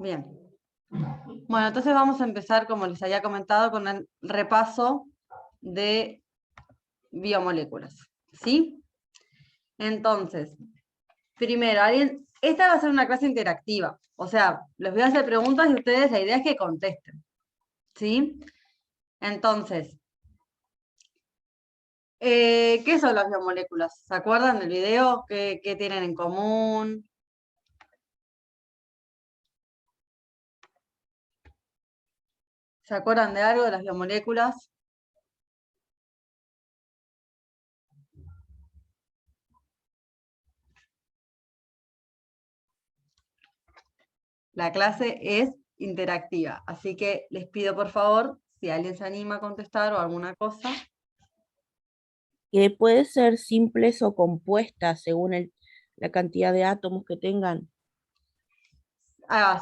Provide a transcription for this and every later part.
Bien. Bueno, entonces vamos a empezar, como les había comentado, con el repaso de biomoléculas, ¿sí? Entonces, primero, esta va a ser una clase interactiva, o sea, les voy a hacer preguntas y ustedes, la idea es que contesten, ¿sí? Entonces, ¿qué son las biomoléculas? ¿Se acuerdan del video? ¿Qué tienen en común? ¿Se acuerdan de algo de las biomoléculas? La clase es interactiva, así que les pido por favor, si alguien se anima a contestar o alguna cosa. Que puede ser simples o compuestas según la cantidad de átomos que tengan.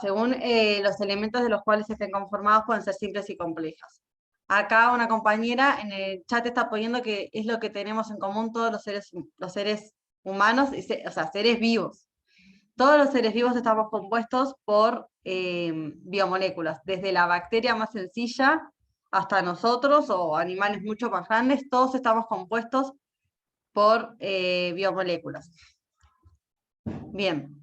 Según los elementos de los cuales estén conformados, pueden ser simples y complejas. Acá una compañera en el chat está poniendo que es lo que tenemos en común todos los seres humanos, o sea, seres vivos. Todos los seres vivos estamos compuestos por biomoléculas, desde la bacteria más sencilla hasta nosotros o animales mucho más grandes, todos estamos compuestos por biomoléculas. Bien.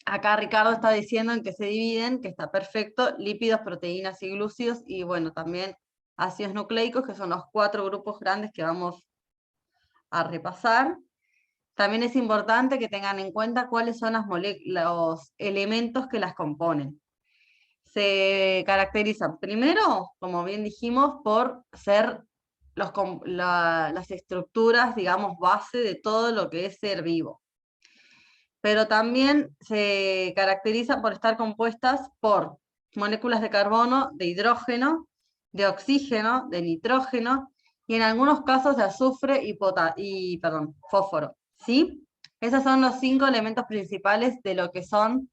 Acá Ricardo está diciendo en que se dividen, que está perfecto, lípidos, proteínas y glúcidos, y bueno, también ácidos nucleicos, que son los 4 grupos grandes que vamos a repasar. También es importante que tengan en cuenta cuáles son los elementos que las componen. Se caracterizan primero, como bien dijimos, por ser las estructuras, digamos, base de todo lo que es ser vivo. Pero también se caracteriza por estar compuestas por moléculas de carbono, de hidrógeno, de oxígeno, de nitrógeno, y en algunos casos de azufre y fósforo, ¿sí? Esos son los 5 elementos principales de lo que son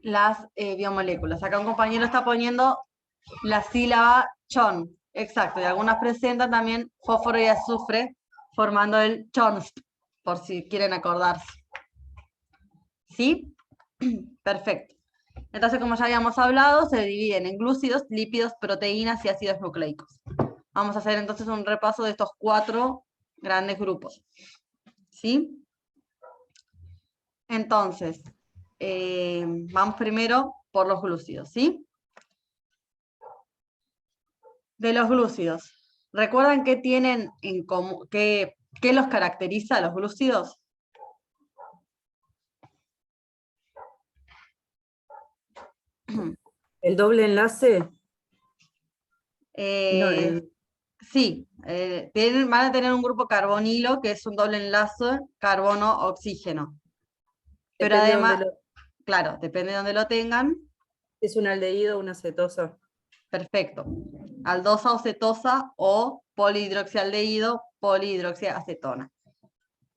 las biomoléculas. Acá un compañero está poniendo la sílaba chon, exacto, y algunas presentan también fósforo y azufre, formando el chonsp, por si quieren acordarse. ¿Sí? Perfecto. Entonces, como ya habíamos hablado, se dividen en glúcidos, lípidos, proteínas y ácidos nucleicos. Vamos a hacer entonces un repaso de estos 4 grandes grupos. ¿Sí? Entonces, vamos primero por los glúcidos, ¿sí? De los glúcidos. ¿Recuerdan qué tienen en común, qué los caracteriza a los glúcidos? ¿El doble enlace? Sí, van a tener un grupo carbonilo, que es un doble enlace carbono-oxígeno. Pero Depende además, claro, depende de dónde lo tengan. Es un aldehído o una cetosa. Perfecto. Aldosa o cetosa o polihidroxialdehído, polihidroxiacetona.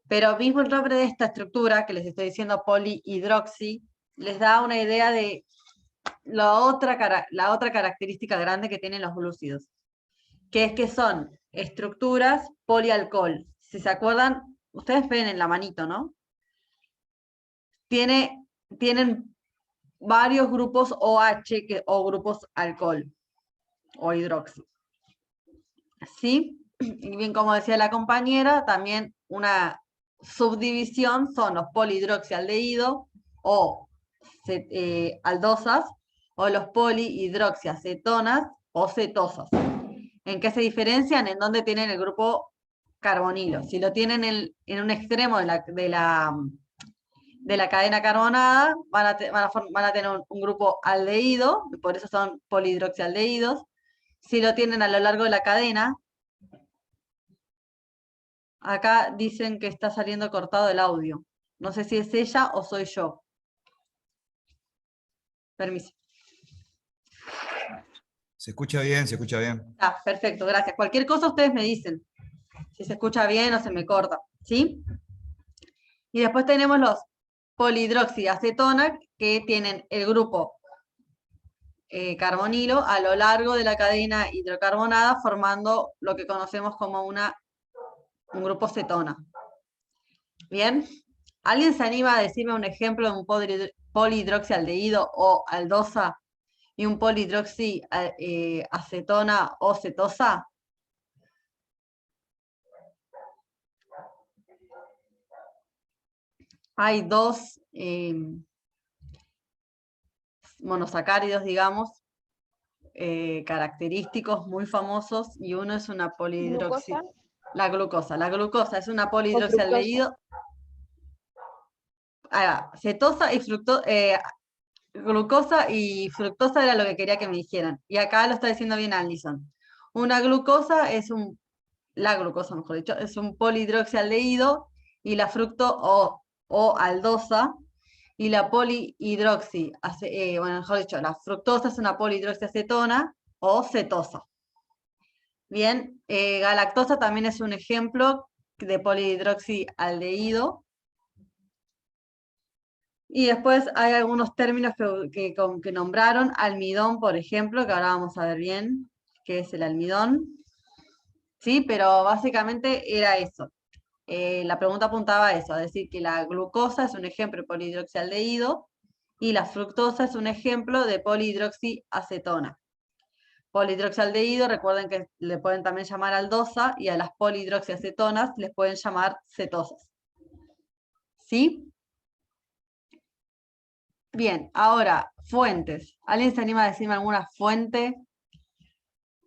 Pero mismo el nombre de esta estructura, que les estoy diciendo polihidroxi, les da una idea de la otra característica grande que tienen los glúcidos, que es que son estructuras polialcohol. Si se acuerdan, ustedes ven en la manito, ¿no? Tienen varios grupos OH o grupos alcohol o hidroxi. ¿Sí? Y bien, como decía la compañera, también una subdivisión son los polihidroxialdehído o aldosas o los polihidroxiacetonas o cetosas. ¿En qué se diferencian? En dónde tienen el grupo carbonilo. Si lo tienen en un extremo de la cadena carbonada, van a tener un grupo aldehído, por eso son polihidroxialdehídos. Si lo tienen a lo largo de la cadena, acá dicen que está saliendo cortado el audio. No sé si es ella o soy yo. Permiso. Se escucha bien, se escucha bien. Ah, perfecto, gracias. Cualquier cosa ustedes me dicen. Si se escucha bien o se me corta, ¿sí? Y después tenemos los polihidroxiacetona, que tienen el grupo carbonilo a lo largo de la cadena hidrocarbonada, formando lo que conocemos como un grupo cetona. ¿Bien? ¿Alguien se anima a decirme un ejemplo de un polihidroxialdehído o aldosa y un polihidroxiacetona o cetosa? Hay dos monosacáridos, digamos, característicos muy famosos, y uno es una polihidroxi... ¿Glucosa La glucosa. La glucosa es una o fructosa? polihidroxialdehído. Cetosa y glucosa y fructosa era lo que quería que me dijeran. Y acá lo está diciendo bien Alison. Una glucosa es la glucosa, mejor dicho, es un polihidroxialdehído, y la o aldosa, y la bueno, mejor dicho, la fructosa es una polihidroxiacetona o cetosa. Bien, galactosa también es un ejemplo de polihidroxialdehído. Y después hay algunos términos que nombraron, almidón, por ejemplo, que ahora vamos a ver bien qué es el almidón. Sí, pero básicamente era eso. La pregunta apuntaba a eso, a decir que la glucosa es un ejemplo de polihidroxialdehído y la fructosa es un ejemplo de polihidroxiacetona. Polihidroxialdehído, recuerden que le pueden también llamar aldosa, y a las polihidroxiacetonas les pueden llamar cetosas. ¿Sí? Bien, ahora, fuentes. ¿Alguien se anima a decirme alguna fuente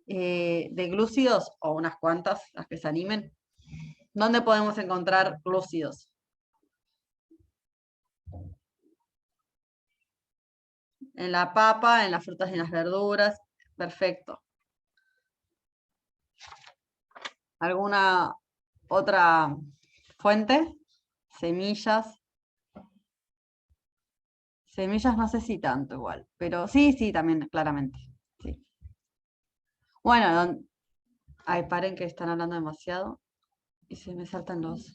de glúcidos? O unas cuantas, las que se animen. ¿Dónde podemos encontrar glúcidos? En la papa, en las frutas y en las verduras. Perfecto. ¿Alguna otra fuente? Semillas. Semillas no sé si tanto igual, pero sí, también, claramente. Sí. Bueno, ay, paren que están hablando demasiado y se me saltan los...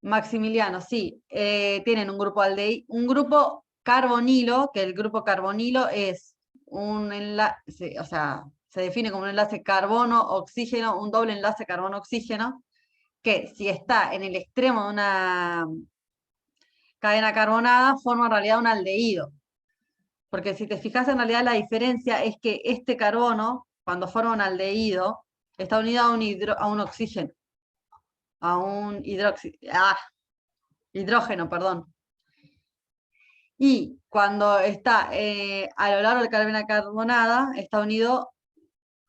Maximiliano, sí, tienen un grupo carbonilo, que el grupo carbonilo es un enlace, o sea, se define como un enlace carbono-oxígeno, un doble enlace carbono-oxígeno, que si está en el extremo de una cadena carbonada, forma en realidad un aldehído. Porque si te fijas, en realidad la diferencia es que este carbono, cuando forma un aldehído, está unido a un oxígeno, a un hidrógeno, perdón. Y cuando está a lo largo de la cadena carbonada, está unido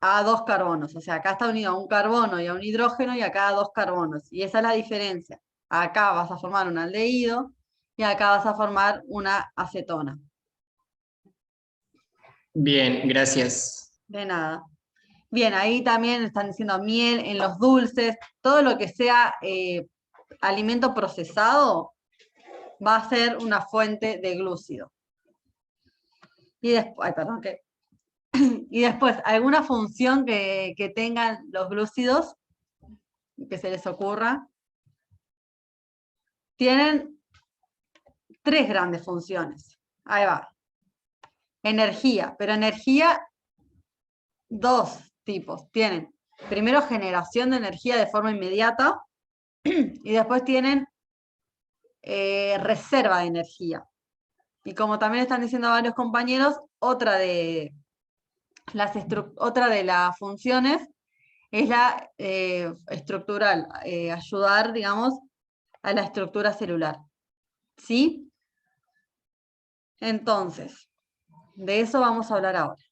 a dos carbonos. O sea, acá está unido a un carbono y a un hidrógeno, y acá a dos carbonos. Y esa es la diferencia. Acá vas a formar un aldehído y acá vas a formar una acetona. Bien, gracias. De nada. Bien, ahí también están diciendo miel, en los dulces, todo lo que sea alimento procesado va a ser una fuente de glúcido. Y después, y después, alguna función que tengan los glúcidos, que se les ocurra, tienen tres grandes funciones. Ahí va. Energía, pero energía, dos tipos. Tienen, primero, generación de energía de forma inmediata, y después tienen reserva de energía. Y como también están diciendo varios compañeros, otra de las funciones es la estructural, ayudar, digamos, a la estructura celular. ¿Sí? Entonces, de eso vamos a hablar ahora.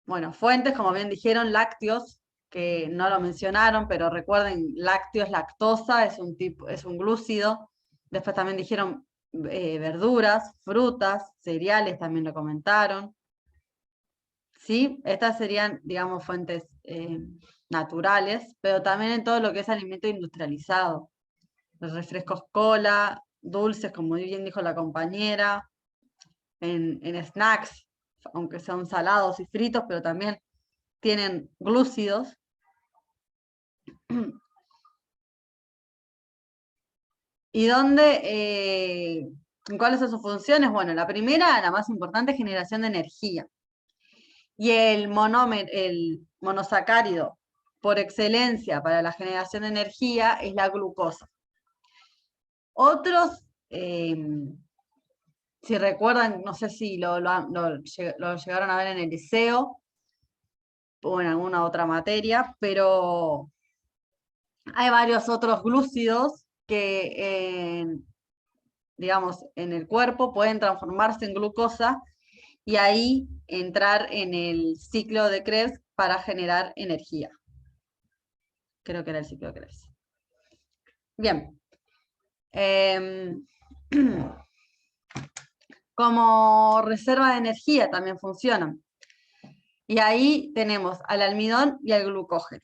Bueno, fuentes, como bien dijeron, lácteos, que no lo mencionaron, pero recuerden, lácteos, lactosa, es un glúcido. Después también dijeron verduras, frutas, cereales, también lo comentaron. ¿Sí? Estas serían, digamos, fuentes naturales, pero también en todo lo que es alimento industrializado. Los refrescos cola, dulces, como bien dijo la compañera, en snacks, aunque son salados y fritos, pero también tienen glúcidos. ¿Y cuáles son sus funciones? Bueno, la primera, la más importante, es generación de energía. Y el monosacárido por excelencia para la generación de energía es la glucosa. Otros, si recuerdan, no sé si lo llegaron a ver en el liceo o en alguna otra materia, pero hay varios otros glúcidos que, digamos, en el cuerpo pueden transformarse en glucosa y ahí entrar en el ciclo de Krebs para generar energía. Creo que era el ciclo de Krebs. Bien. Como reserva de energía también funcionan. Y ahí tenemos al almidón y al glucógeno.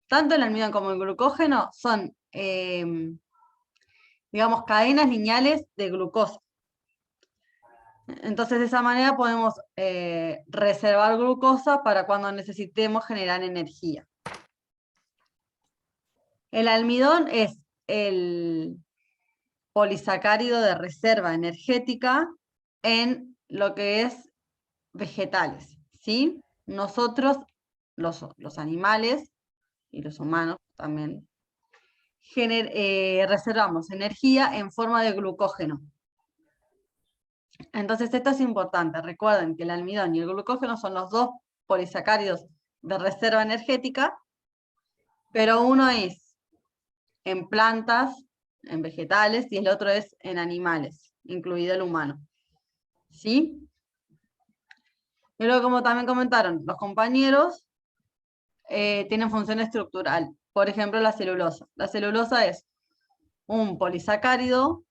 Tanto el almidón como el glucógeno son, digamos, cadenas lineales de glucosa. Entonces, de esa manera podemos reservar glucosa para cuando necesitemos generar energía. El almidón es el polisacárido de reserva energética en lo que es vegetales, ¿sí? Nosotros, los animales y los humanos también, reservamos energía en forma de glucógeno. Entonces esto es importante, recuerden que el almidón y el glucógeno son los dos polisacáridos de reserva energética, pero uno es en plantas, en vegetales, y el otro es en animales, incluido el humano. ¿Sí? Y luego, como también comentaron los compañeros, tienen función estructural. Por ejemplo, la celulosa. La celulosa es un polisacárido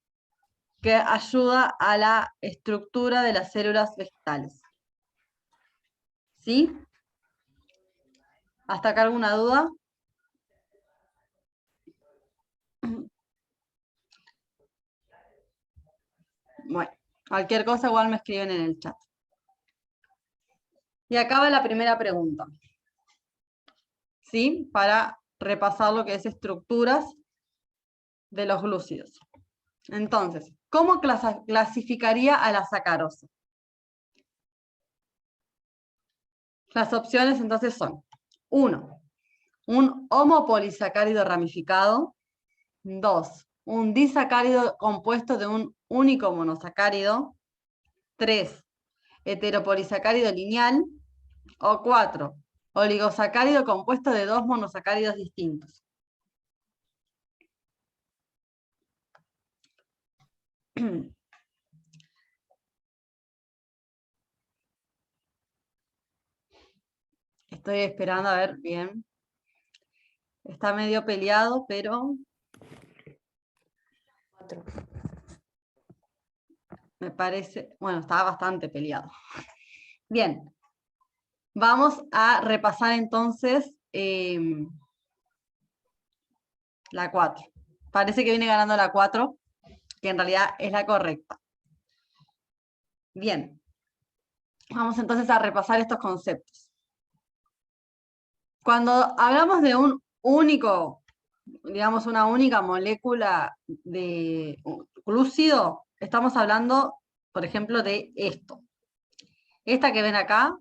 que ayuda a la estructura de las células vegetales. ¿Sí? ¿Hasta acá alguna duda? Bueno, cualquier cosa igual me escriben en el chat. Y acá va la primera pregunta. ¿Sí? Para repasar lo que es estructuras de los glúcidos. Entonces, ¿cómo clasificaría a la sacarosa? Las opciones entonces son: 1, un homopolisacárido ramificado; 2, un disacárido compuesto de un único monosacárido; 3, heteropolisacárido lineal; o 4, oligosacárido compuesto de dos monosacáridos distintos. Estoy esperando a ver bien. Está medio peleado, pero me parece, bueno, está bastante peleado. Bien, vamos a repasar entonces la 4. Parece que viene ganando la 4, que en realidad es la correcta. Bien, vamos entonces a repasar estos conceptos. Cuando hablamos de un único, digamos una única molécula de glúcido, estamos hablando, por ejemplo, de esto. Esta que ven acá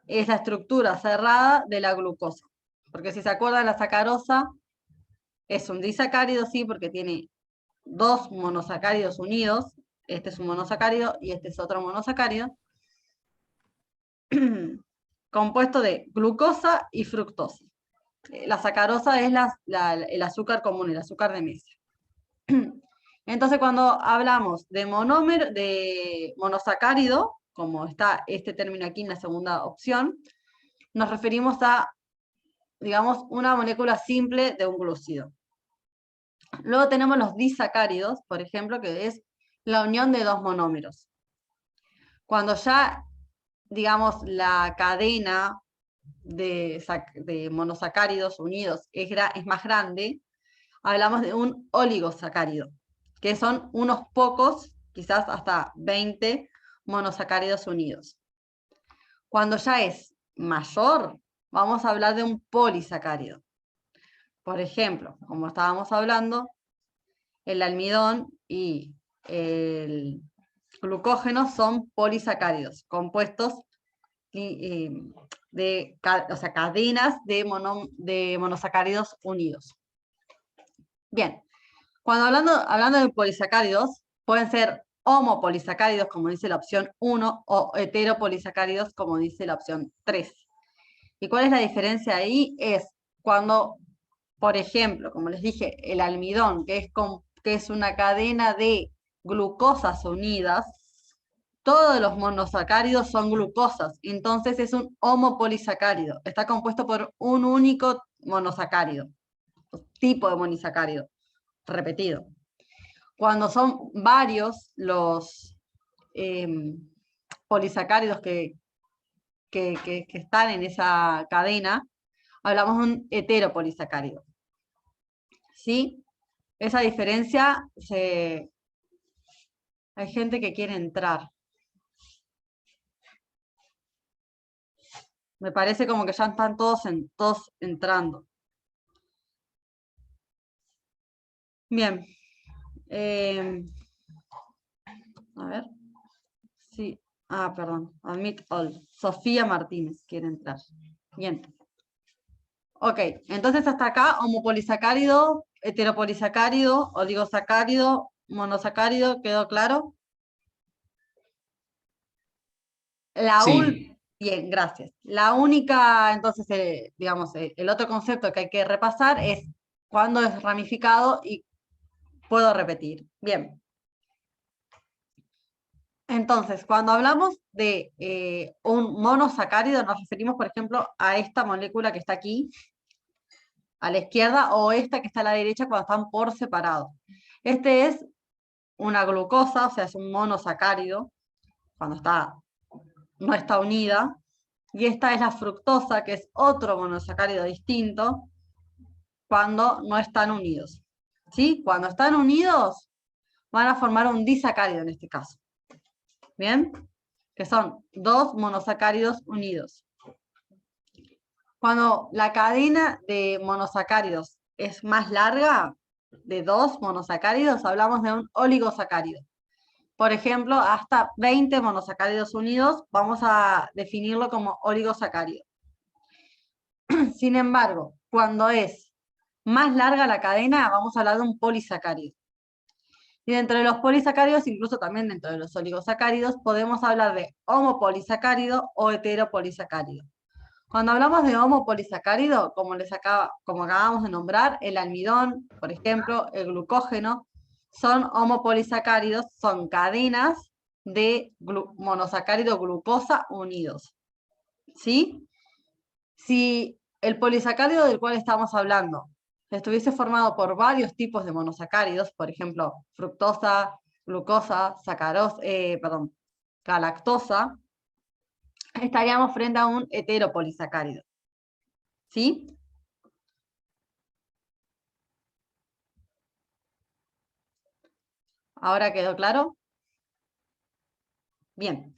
es la estructura cerrada de la glucosa. Porque si se acuerdan, la sacarosa es un disacárido, sí, porque tiene dos monosacáridos unidos. Este es un monosacárido y este es otro monosacárido. Compuesto de glucosa y fructosa. La sacarosa es el azúcar común, el azúcar de mesa. Entonces, cuando hablamos de monómero, de monosacárido, como está este término aquí en la segunda opción, nos referimos a, digamos, una molécula simple de un glúcido. Luego tenemos los disacáridos, por ejemplo, que es la unión de dos monómeros. Cuando ya, digamos, la cadena de monosacáridos unidos es más grande, hablamos de un oligosacárido, que son unos pocos, quizás hasta 20 monosacáridos unidos. Cuando ya es mayor, vamos a hablar de un polisacárido. Por ejemplo, como estábamos hablando, el almidón y el glucógeno son polisacáridos, compuestos cadenas de monosacáridos unidos. Bien, Cuando hablando de polisacáridos, pueden ser homopolisacáridos, como dice la opción 1, o heteropolisacáridos, como dice la opción 3. ¿Y cuál es la diferencia ahí? Es cuando, por ejemplo, como les dije, el almidón, que es una cadena de glucosas unidas, todos los monosacáridos son glucosas, entonces es un homopolisacárido. Está compuesto por un único monosacárido, tipo de monosacárido, repetido. Cuando son varios los polisacáridos que están en esa cadena, hablamos de un heteropolisacárido. ¿Sí? Esa diferencia, hay gente que quiere entrar. Me parece como que ya están todos entrando. Bien. A ver. Sí. Ah, perdón. Admit all. Sofía Martínez quiere entrar. Bien. Ok, entonces hasta acá, homopolisacárido, heteropolisacárido, oligosacárido, monosacárido, ¿quedó claro? Sí, Bien, gracias. La única, entonces, digamos, el otro concepto que hay que repasar es cuándo es ramificado y puedo repetir. Bien. Entonces, cuando hablamos de un monosacárido, nos referimos, por ejemplo, a esta molécula que está aquí, a la izquierda, o esta que está a la derecha cuando están por separado. Este es una glucosa, o sea, es un monosacárido, cuando no está unida, y esta es la fructosa, que es otro monosacárido distinto, cuando no están unidos. ¿Sí? Cuando están unidos, van a formar un disacárido en este caso. ¿Bien? Que son dos monosacáridos unidos. Cuando la cadena de monosacáridos es más larga, de dos monosacáridos, hablamos de un oligosacárido. Por ejemplo, hasta 20 monosacáridos unidos, vamos a definirlo como oligosacárido. Sin embargo, cuando es más larga la cadena, vamos a hablar de un polisacárido. Y dentro de los polisacáridos, incluso también dentro de los oligosacáridos, podemos hablar de homopolisacárido o heteropolisacárido. Cuando hablamos de homopolisacárido, como acabamos de nombrar, el almidón, por ejemplo, el glucógeno, son homopolisacáridos, son cadenas de monosacárido glucosa unidos. ¿Sí? Si el polisacárido del cual estamos hablando estuviese formado por varios tipos de monosacáridos, por ejemplo, fructosa, glucosa, galactosa, estaríamos frente a un heteropolisacárido. ¿Sí? ¿Ahora quedó claro? Bien.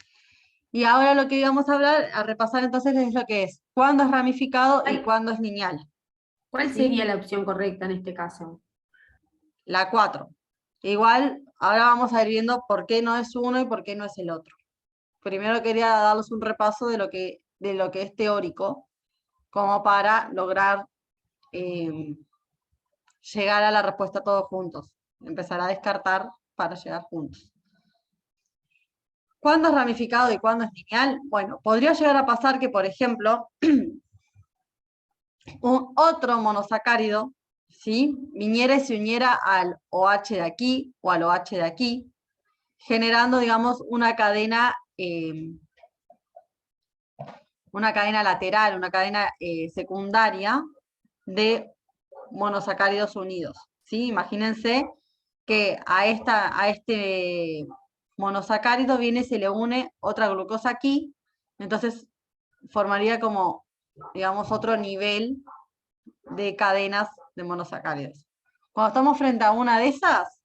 Y ahora lo que íbamos a repasar entonces es lo que es cuándo es ramificado y cuándo es lineal. ¿Cuál ¿Sí? sería la opción correcta en este caso? La 4. Igual, ahora vamos a ir viendo por qué no es uno y por qué no es el otro. Primero quería darles un repaso de lo que es teórico, como para lograr llegar a la respuesta todos juntos. Empezar a descartar para llegar juntos. ¿Cuándo es ramificado y cuándo es lineal? Bueno, podría llegar a pasar que, por ejemplo, un otro monosacárido, ¿sí? Viniera y se uniera al OH de aquí o al OH de aquí, generando, digamos, una cadena lateral, una cadena secundaria de monosacáridos unidos. ¿Sí? Imagínense que a este monosacárido viene y se le une otra glucosa aquí, entonces formaría como, digamos, otro nivel de cadenas de monosacáridos. Cuando estamos frente a una de esas,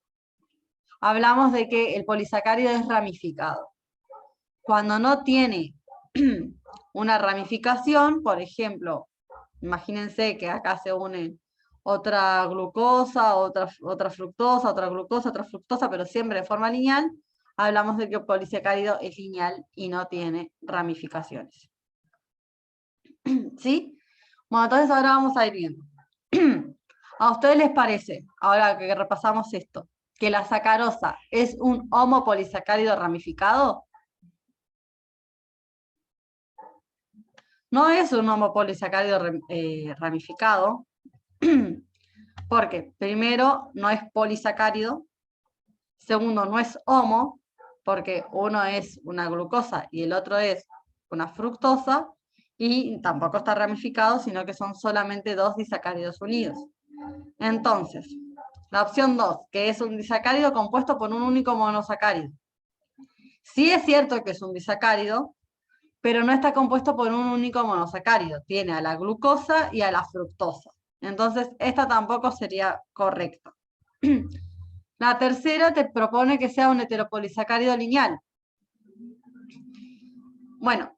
hablamos de que el polisacárido es ramificado. Cuando no tiene una ramificación, por ejemplo, imagínense que acá se unen otra glucosa, otra fructosa, otra glucosa, otra fructosa, pero siempre de forma lineal, hablamos de que el polisacárido es lineal y no tiene ramificaciones. ¿Sí? Bueno, entonces ahora vamos a ir viendo. ¿A ustedes les parece, ahora que repasamos esto, que la sacarosa es un homopolisacárido ramificado? No es un homopolisacárido ramificado, porque primero no es polisacárido, segundo no es homo, porque uno es una glucosa y el otro es una fructosa, y tampoco está ramificado, sino que son solamente dos disacáridos unidos. Entonces, la opción 2, que es un disacárido compuesto por un único monosacárido. Sí es cierto que es un disacárido, pero no está compuesto por un único monosacárido. Tiene a la glucosa y a la fructosa. Entonces, esta tampoco sería correcta. La tercera te propone que sea un heteropolisacárido lineal. Bueno,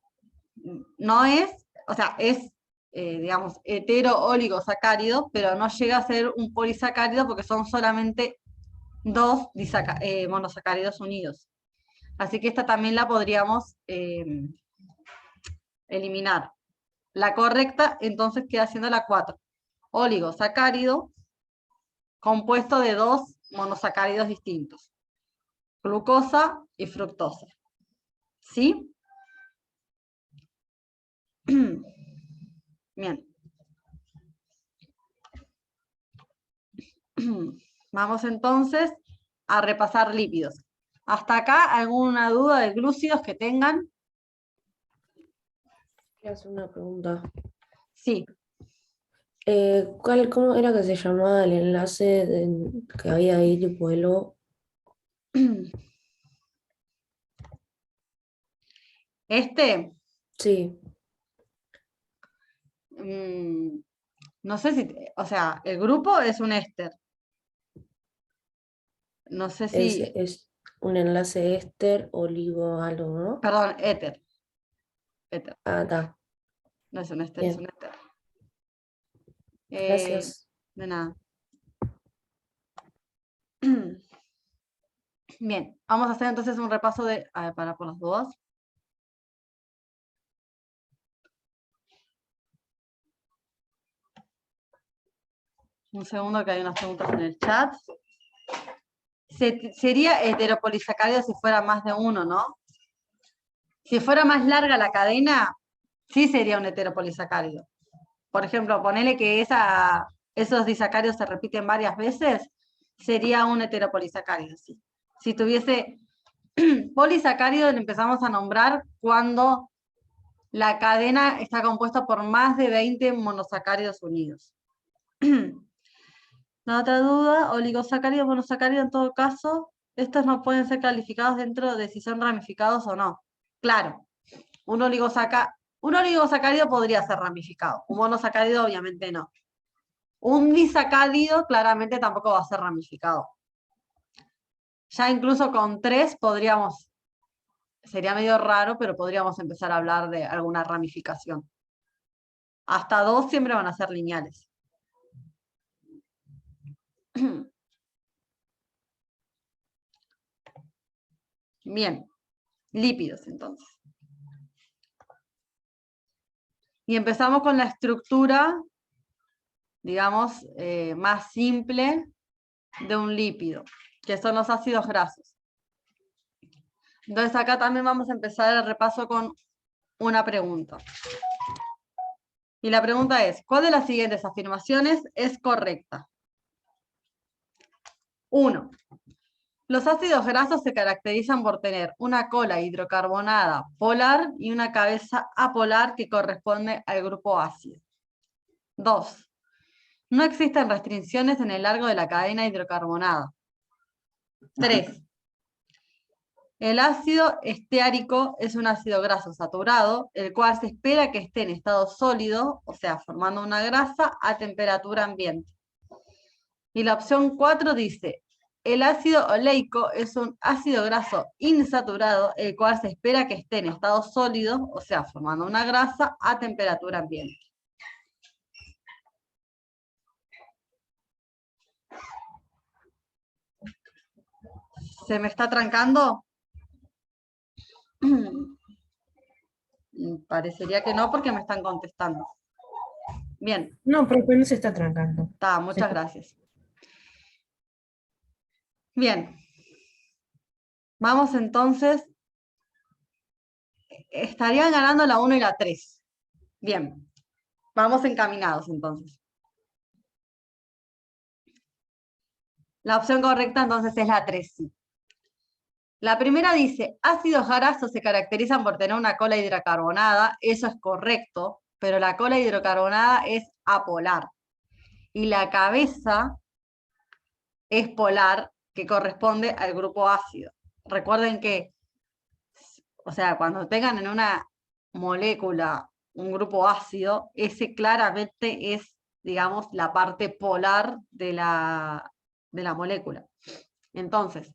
no es, o sea, es, digamos, hetero-oligosacárido, pero no llega a ser un polisacárido porque son solamente dos monosacáridos unidos. Así que esta también la podríamos eliminar. La correcta, entonces, queda siendo la 4. Oligosacárido compuesto de dos monosacáridos distintos. Glucosa y fructosa. ¿Sí? Bien. Vamos entonces a repasar lípidos. ¿Hasta acá alguna duda de glúcidos que tengan? Quiero hacer una pregunta. Sí. ¿Cómo era que se llamaba el enlace que había ahí, tipo elo? Este, Sí, no sé si, o sea, el grupo es un éster. No sé si, es un enlace éster, oligo, algo, ¿no? perdón, éter. Éter, Ah, está. no es un éster, es Bien, un éter. gracias. De nada. Bien, vamos a hacer entonces un repaso de, a ver, para por las dudas. Un segundo que hay unas preguntas en el chat. Sería heteropolisacárido si fuera más de uno, ¿no? Si fuera más larga la cadena, sí sería un heteropolisacárido. Por ejemplo, ponele que esos disacáridos se repiten varias veces, sería un heteropolisacárido, sí. Si tuviese polisacárido, le empezamos a nombrar cuando la cadena está compuesta por más de 20 monosacáridos unidos. La otra duda, oligosacáridos, monosacáridos, en todo caso, estos no pueden ser calificados dentro de si son ramificados o no. Claro, un oligosacárido podría ser ramificado, un monosacárido obviamente no. Un disacárido claramente tampoco va a ser ramificado. Ya incluso con 3 podríamos, sería medio raro, pero podríamos empezar a hablar de alguna ramificación. Hasta 2 siempre van a ser lineales. Bien, lípidos entonces. Y empezamos con la estructura, digamos, más simple de un lípido, que son los ácidos grasos. Entonces acá también vamos a empezar el repaso con una pregunta. Y la pregunta es, ¿cuál de las siguientes afirmaciones es correcta? 1. Los ácidos grasos se caracterizan por tener una cola hidrocarbonada polar y una cabeza apolar que corresponde al grupo ácido. 2. No existen restricciones en el largo de la cadena hidrocarbonada. 3. El ácido esteárico es un ácido graso saturado, el cual se espera que esté en estado sólido, o sea, formando una grasa a temperatura ambiente. Y la opción 4 dice, el ácido oleico es un ácido graso insaturado, el cual se espera que esté en estado sólido, o sea, formando una grasa a temperatura ambiente. ¿Se me está trancando? Parecería que no, porque me están contestando. Bien, No, profe, no se está trancando. está, muchas gracias. Bien. Vamos entonces. Estarían ganando la 1 y la 3. Bien. Vamos encaminados entonces. La opción correcta entonces es la 3, sí. La primera dice, ácidos grasos se caracterizan por tener una cola hidrocarbonada. Eso es correcto, pero la cola hidrocarbonada es apolar. Y la cabeza es polar, que corresponde al grupo ácido. Recuerden que, o sea, cuando tengan en una molécula un grupo ácido, ese claramente es, digamos, la parte polar de la molécula. Entonces,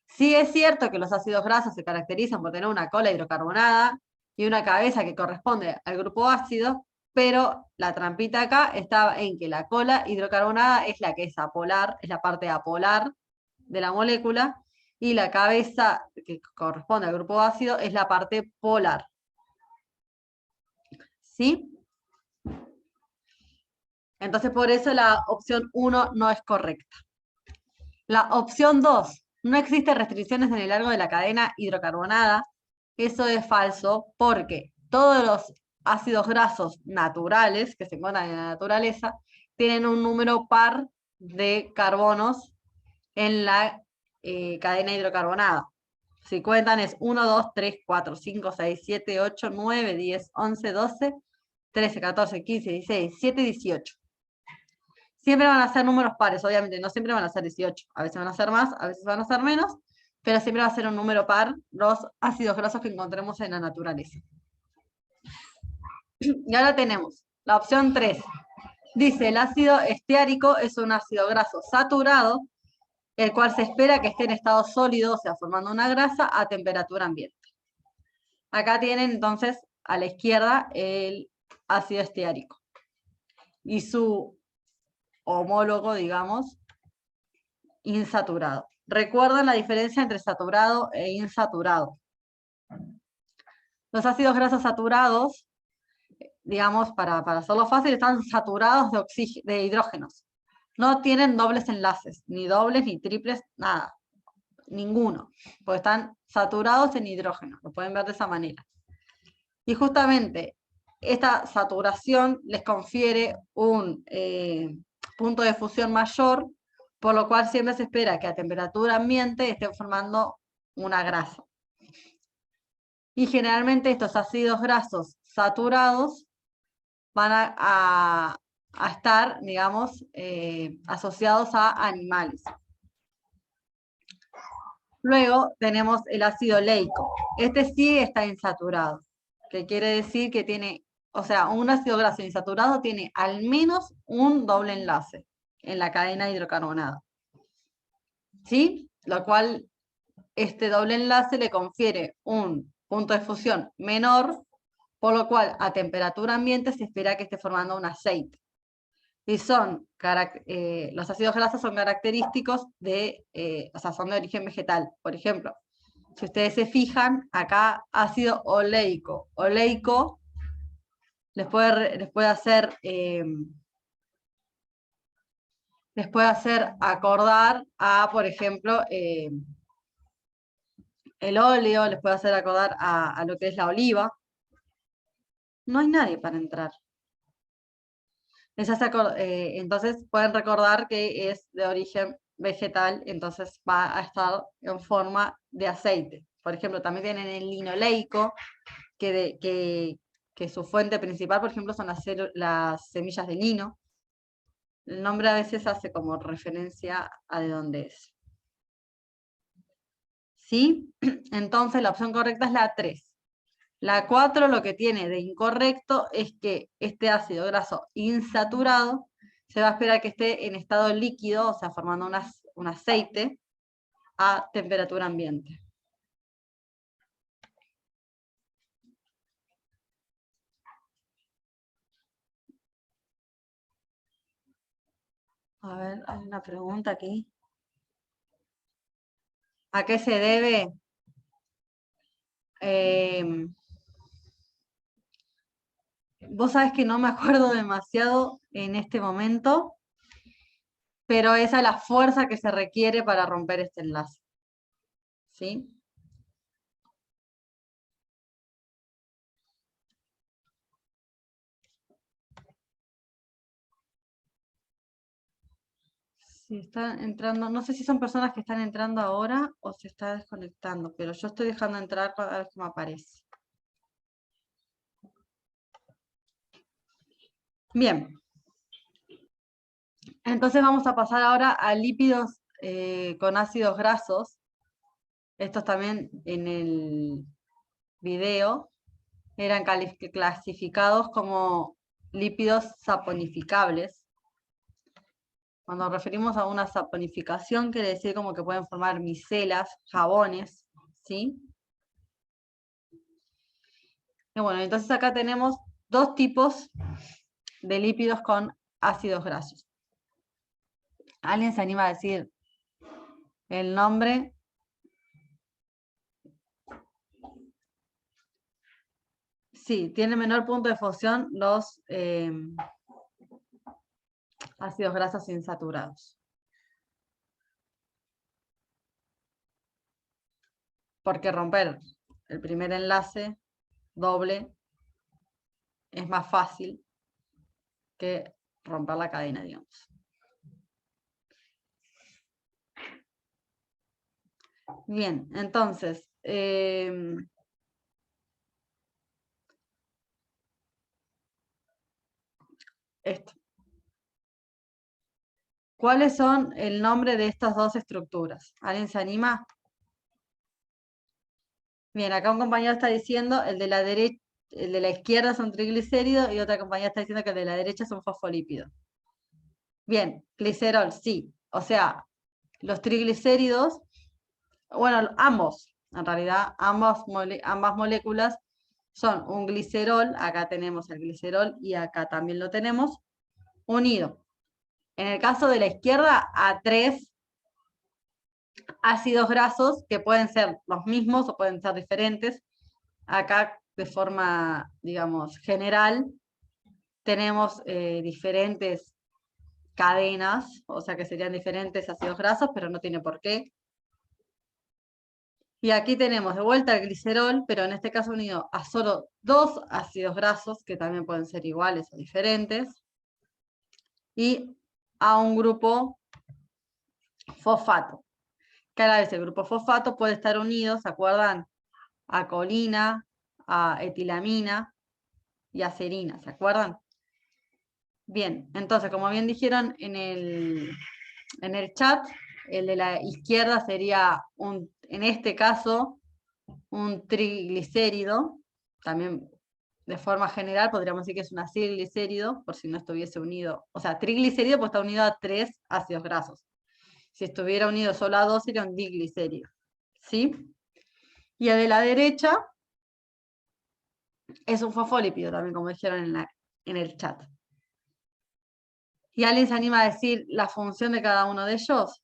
sí es cierto que los ácidos grasos se caracterizan por tener una cola hidrocarbonada y una cabeza que corresponde al grupo ácido, pero la trampita acá está en que la cola hidrocarbonada es la que es apolar, es la parte apolar de la molécula, y la cabeza que corresponde al grupo ácido es la parte polar. ¿Sí? Entonces por eso la opción 1 no es correcta. La opción 2, no existen restricciones en el largo de la cadena hidrocarbonada. Eso es falso porque todos los ácidos grasos naturales que se encuentran en la naturaleza tienen un número par de carbonos en la cadena hidrocarbonada. Si cuentan es 1, 2, 3, 4, 5, 6, 7, 8, 9, 10, 11, 12, 13, 14, 15, 16, 17, 18. Siempre van a ser números pares, obviamente, no siempre van a ser 18. A veces van a ser más, a veces van a ser menos, pero siempre va a ser un número par los ácidos grasos que encontremos en la naturaleza. Y ahora tenemos la opción 3. Dice, el ácido esteárico es un ácido graso saturado, el cual se espera que esté en estado sólido, o sea, formando una grasa a temperatura ambiente. Acá tienen entonces a la izquierda el ácido esteárico. Y su homólogo, digamos, insaturado. ¿Recuerdan la diferencia entre saturado e insaturado? Los ácidos grasos saturados, digamos, para hacerlo fácil, están saturados de hidrógenos. No tienen dobles enlaces, ni dobles, ni triples, nada. Ninguno. Porque están saturados en hidrógeno. Lo pueden ver de esa manera. Y justamente esta saturación les confiere un punto de fusión mayor, por lo cual siempre se espera que a temperatura ambiente estén formando una grasa. Y generalmente estos ácidos grasos saturados van a estar, digamos, asociados a animales. Luego tenemos el ácido leico. Este sí está insaturado, que quiere decir que tiene, o sea, un ácido graso insaturado tiene al menos un doble enlace en la cadena hidrocarbonada. ¿Sí? Lo cual, este doble enlace le confiere un punto de fusión menor, por lo cual a temperatura ambiente se espera que esté formando un aceite. Y los ácidos grasos son característicos de, o sea, son de origen vegetal. Por ejemplo, si ustedes se fijan, acá ácido oleico. Oleico les puede hacer acordar a, por ejemplo, el óleo, les puede hacer acordar a lo que es la oliva. No hay nadie para entrar. Entonces pueden recordar que es de origen vegetal, entonces va a estar en forma de aceite. Por ejemplo, también tienen el linoleico, que su fuente principal, por ejemplo, son las semillas de lino. El nombre a veces hace como referencia a de dónde es. ¿Sí? Entonces la opción correcta es la 3. La 4 lo que tiene de incorrecto es que este ácido graso insaturado se va a esperar que esté en estado líquido, o sea, formando un aceite a temperatura ambiente. A ver, hay una pregunta aquí. ¿A qué se debe? Vos sabés que no me acuerdo demasiado en este momento, pero esa es la fuerza que se requiere para romper este enlace. ¿Sí? Si están entrando, no sé si son personas que están entrando ahora o se está desconectando, pero yo estoy dejando entrar para ver qué me aparece. Bien. Entonces vamos a pasar ahora a lípidos con ácidos grasos. Estos también en el video eran clasificados como lípidos saponificables. Cuando nos referimos a una saponificación, quiere decir como que pueden formar micelas, jabones, ¿sí? Y bueno, entonces acá tenemos dos tipos de lípidos con ácidos grasos. ¿Alguien se anima a decir el nombre? Sí, tiene menor punto de fusión los ácidos grasos insaturados. Porque romper el primer enlace doble es más fácil que romper la cadena, digamos. Bien, entonces, esto. ¿Cuáles son el nombre de estas dos estructuras? ¿Alguien se anima? Bien, acá un compañero está diciendo el de la derecha, el de la izquierda es un triglicérido y otra compañera está diciendo que el de la derecha es un fosfolípido. Bien, glicerol, sí. O sea, los triglicéridos, bueno, ambos, en realidad, ambas moléculas son un glicerol, acá tenemos el glicerol y acá también lo tenemos, unido. En el caso de la izquierda, a 3 ácidos grasos que pueden ser los mismos o pueden ser diferentes. Acá, de forma, digamos, general, tenemos diferentes cadenas, o sea que serían diferentes ácidos grasos, pero no tiene por qué. Y aquí tenemos de vuelta el glicerol, pero en este caso unido a solo 2 ácidos grasos, que también pueden ser iguales o diferentes, y a un grupo fosfato. Que a la vez el grupo fosfato puede estar unido, ¿se acuerdan? A colina, a etilamina y a serina, ¿se acuerdan? Bien, entonces, como bien dijeron en el chat, el de la izquierda sería, en este caso, un triglicérido. También, de forma general, podríamos decir que es un acilglicérido, por si no estuviese unido. O sea, triglicérido pues está unido a 3 ácidos grasos. Si estuviera unido solo a 2, sería un diglicérido. ¿Sí? Y el de la derecha es un fosfolípido, también, como dijeron en el chat. ¿Y alguien se anima a decir la función de cada uno de ellos?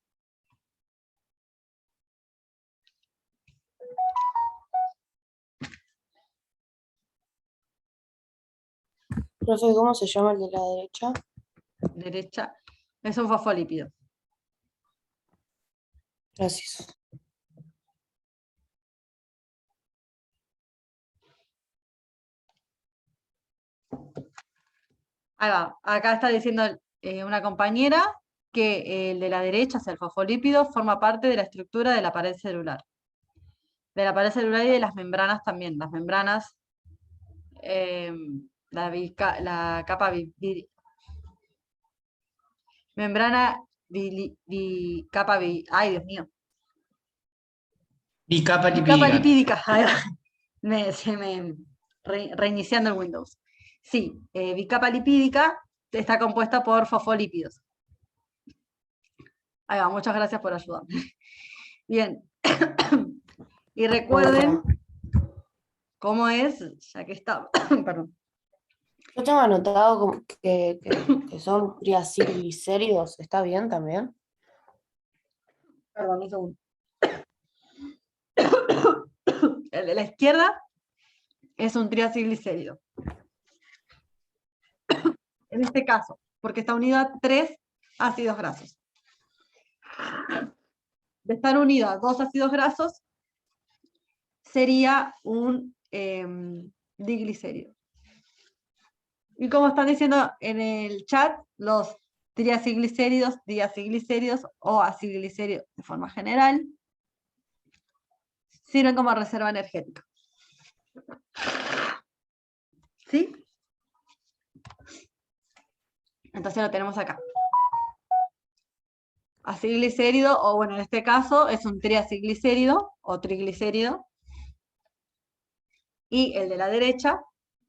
Profe, ¿cómo se llama el de la derecha? Derecha es un fosfolípido. Gracias. Ahí va. Acá está diciendo una compañera que el de la derecha, o sea, el fosfolípido, forma parte de la estructura de la pared celular. De la pared celular y de las membranas también. Las membranas, la capa membrana ay, Dios mío. Bicapa Capa lipídica. lipídica. Ahí va. Reiniciando el Windows. Sí, bicapa lipídica está compuesta por fosfolípidos. Ahí va, muchas gracias por ayudarme. Bien. Y recuerden cómo es, ya que está, perdón. Yo tengo anotado que son triacilglicéridos. ¿Está bien también? Perdón, un segundo. El de la izquierda es un triacilglicérido. en este caso, porque está unido a 3 ácidos grasos. De estar unido a 2 ácidos grasos, sería un diglicérido. Y como están diciendo en el chat, los triacilglicéridos, diacilglicéridos o acilglicéridos de forma general, sirven como reserva energética. ¿Sí? Entonces lo tenemos acá. Acilglicérido, o bueno, en este caso es un triacilglicérido o triglicérido. Y el de la derecha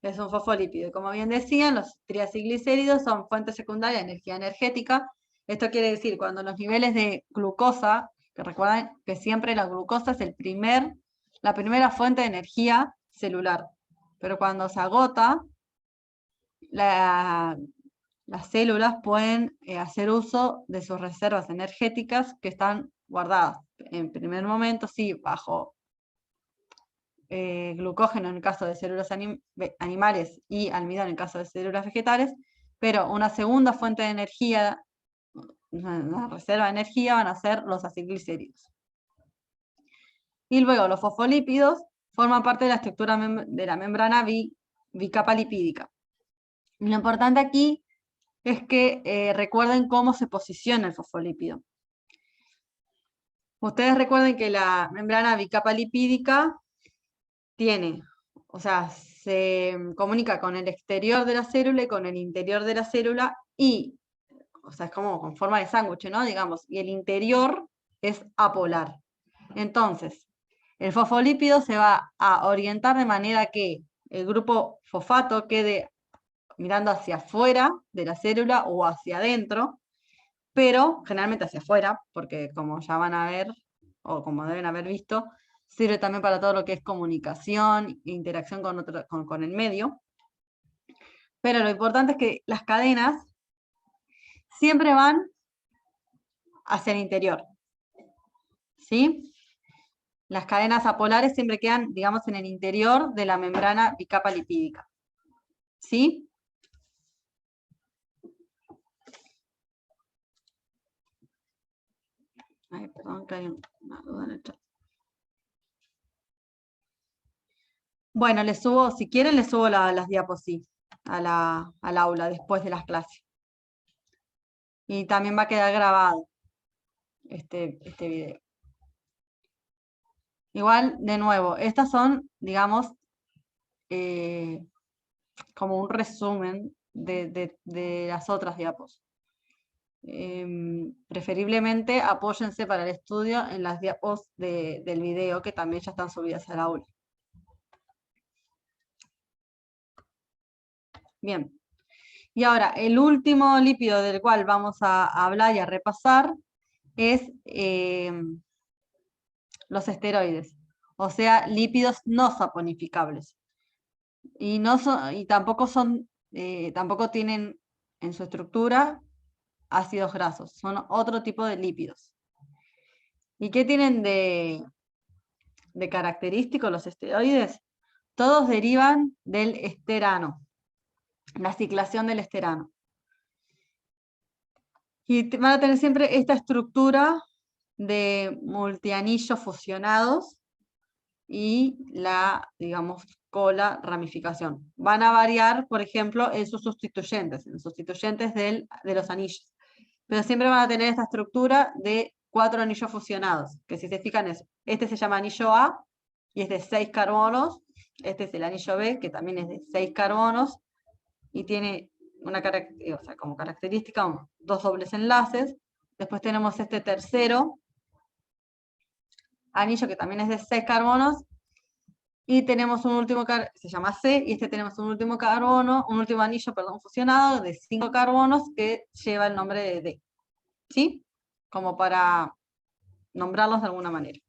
es un fosfolípido. Como bien decían, los triacilglicéridos son fuente secundaria de energía energética. Esto quiere decir, cuando los niveles de glucosa, que recuerden que siempre la glucosa es la primera fuente de energía celular. Pero cuando se agota, las células pueden hacer uso de sus reservas energéticas que están guardadas. En primer momento, sí, bajo glucógeno en el caso de células animales y almidón en el caso de células vegetales, pero una segunda fuente de energía, una reserva de energía, van a ser los acilglicéridos. Y luego los fosfolípidos forman parte de la estructura de la membrana bicapa lipídica. Y lo importante aquí es que recuerden cómo se posiciona el fosfolípido. Ustedes recuerden que la membrana bicapa lipídica se comunica con el exterior de la célula y con el interior de la célula, y, o sea, es como con forma de sándwich, ¿no? Digamos, y el interior es apolar. Entonces, el fosfolípido se va a orientar de manera que el grupo fosfato quede mirando hacia afuera de la célula o hacia adentro, pero generalmente hacia afuera, porque como ya van a ver, o como deben haber visto, sirve también para todo lo que es comunicación e interacción con el medio. Pero lo importante es que las cadenas siempre van hacia el interior. ¿Sí? Las cadenas apolares siempre quedan, digamos, en el interior de la membrana bicapa lipídica. ¿Sí? Ay, perdón, que hay una duda en el chat. Bueno, si quieren, les subo las diapositivas al aula después de las clases. Y también va a quedar grabado este video. Igual, de nuevo, estas son, digamos, como un resumen de las otras diapos. Preferiblemente apóyense para el estudio en las diapos del video, que también ya están subidas al aula. Bien. Y ahora, el último lípido del cual vamos a hablar y a repasar es los esteroides, o sea, lípidos no saponificables. Y tampoco tienen en su estructura ácidos grasos, son otro tipo de lípidos. ¿Y qué tienen de característico los esteroides? Todos derivan del esterano, la ciclación del esterano. Y van a tener siempre esta estructura de multianillos fusionados y la, digamos, cola ramificación. Van a variar, por ejemplo, en sus sustituyentes de los anillos. Pero siempre van a tener esta estructura de 4 anillos fusionados, que si se fijan este se llama anillo A, y es de 6 carbonos. Este es el anillo B, que también es de 6 carbonos, y tiene como característica 2 dobles enlaces. Después tenemos este tercero anillo, que también es de 6 carbonos, y tenemos un último se llama C, y tenemos un último anillo, fusionado de 5 carbonos que lleva el nombre de D. ¿Sí? Como para nombrarlos de alguna manera.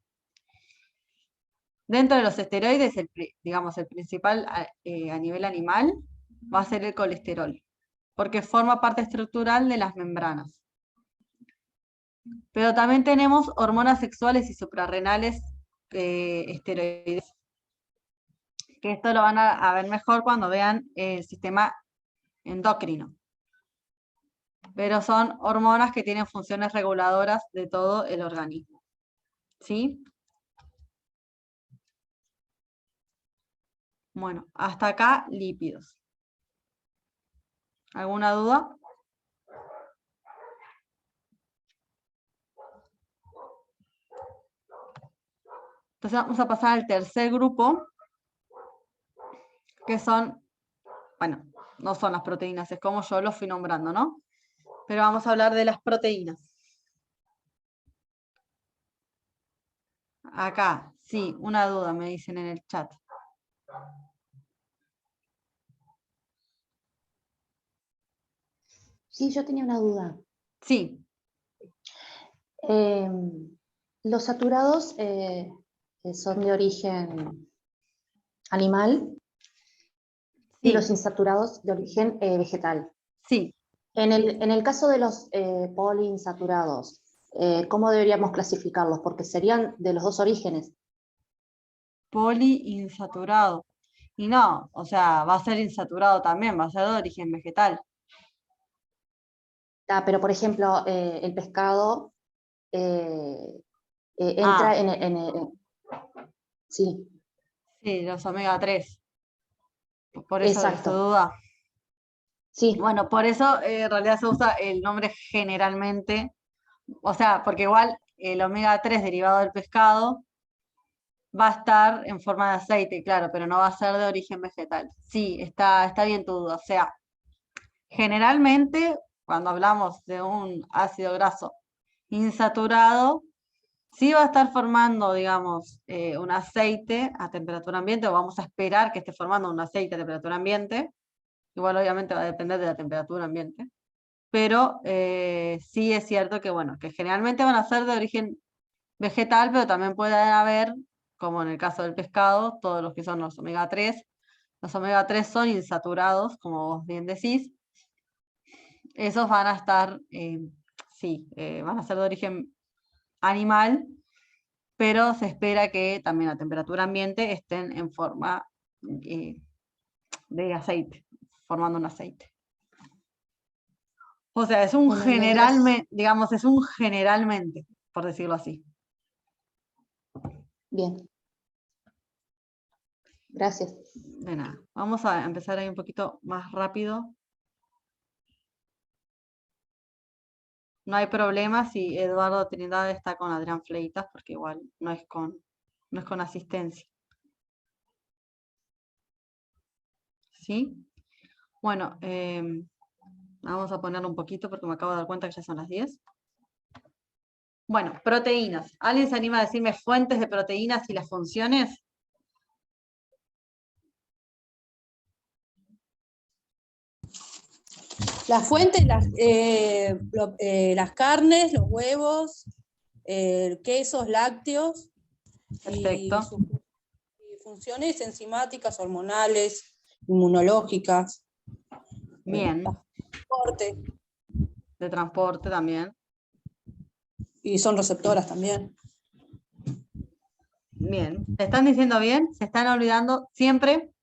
Dentro de los esteroides, digamos, el principal a nivel animal va a ser el colesterol, porque forma parte estructural de las membranas. Pero también tenemos hormonas sexuales y suprarrenales esteroides, que esto lo van a ver mejor cuando vean el sistema endocrino. pero son hormonas que tienen funciones reguladoras de todo el organismo. ¿Sí? Bueno, hasta acá lípidos. ¿Alguna duda? Entonces vamos a pasar al tercer grupo, que son, bueno, no son las proteínas, es como yo los fui nombrando, ¿no? Pero vamos a hablar de las proteínas. Acá, sí, una duda me dicen en el chat. Sí, yo tenía una duda. Sí, Los saturados son de origen animal y sí, los insaturados de origen vegetal. sí. En el caso de los poliinsaturados, ¿cómo deberíamos clasificarlos? Porque serían de los dos orígenes. Poliinsaturado. Y no, o sea, va a ser insaturado también, va a ser de origen vegetal. Pero, por ejemplo, el pescado entra Ah. sí, Sí, los omega 3. Por eso tu exacto. duda. Sí, Bueno, por eso en realidad se usa el nombre generalmente, o sea, porque igual el omega 3 derivado del pescado va a estar en forma de aceite, claro, pero no va a ser de origen vegetal. Sí, está bien tu duda. O sea, generalmente cuando hablamos de un ácido graso insaturado, sí va a estar formando, digamos, un aceite a temperatura ambiente, o vamos a esperar que esté formando un aceite a temperatura ambiente. Igual obviamente va a depender de la temperatura ambiente. Pero sí es cierto que, bueno, que generalmente van a ser de origen vegetal, pero también puede haber, como en el caso del pescado, todos los que son los omega 3. Los omega 3 son insaturados, como vos bien decís. Esos van a estar, sí, van a ser de origen animal, pero se espera que también a temperatura ambiente estén en forma de aceite, formando un aceite. O sea, es un bueno, bien, gracias. generalmente, digamos, es un generalmente, por decirlo así. Bien. Gracias. De nada. Vamos a empezar ahí un poquito más rápido. No hay problema si Eduardo Trinidad está con Adrián Fleitas, porque igual no es con asistencia. ¿Sí? Bueno, vamos a ponerlo un poquito porque me acabo de dar cuenta que ya son las 10. Bueno, proteínas. ¿Alguien se anima a decirme fuentes de proteínas y las funciones? Las fuentes, las carnes, los huevos, quesos, lácteos y Perfecto. sus funciones enzimáticas, hormonales, inmunológicas, Bien. transporte, De transporte también. y son receptoras también. Bien. ¿Se están diciendo bien? ¿Se están olvidando siempre?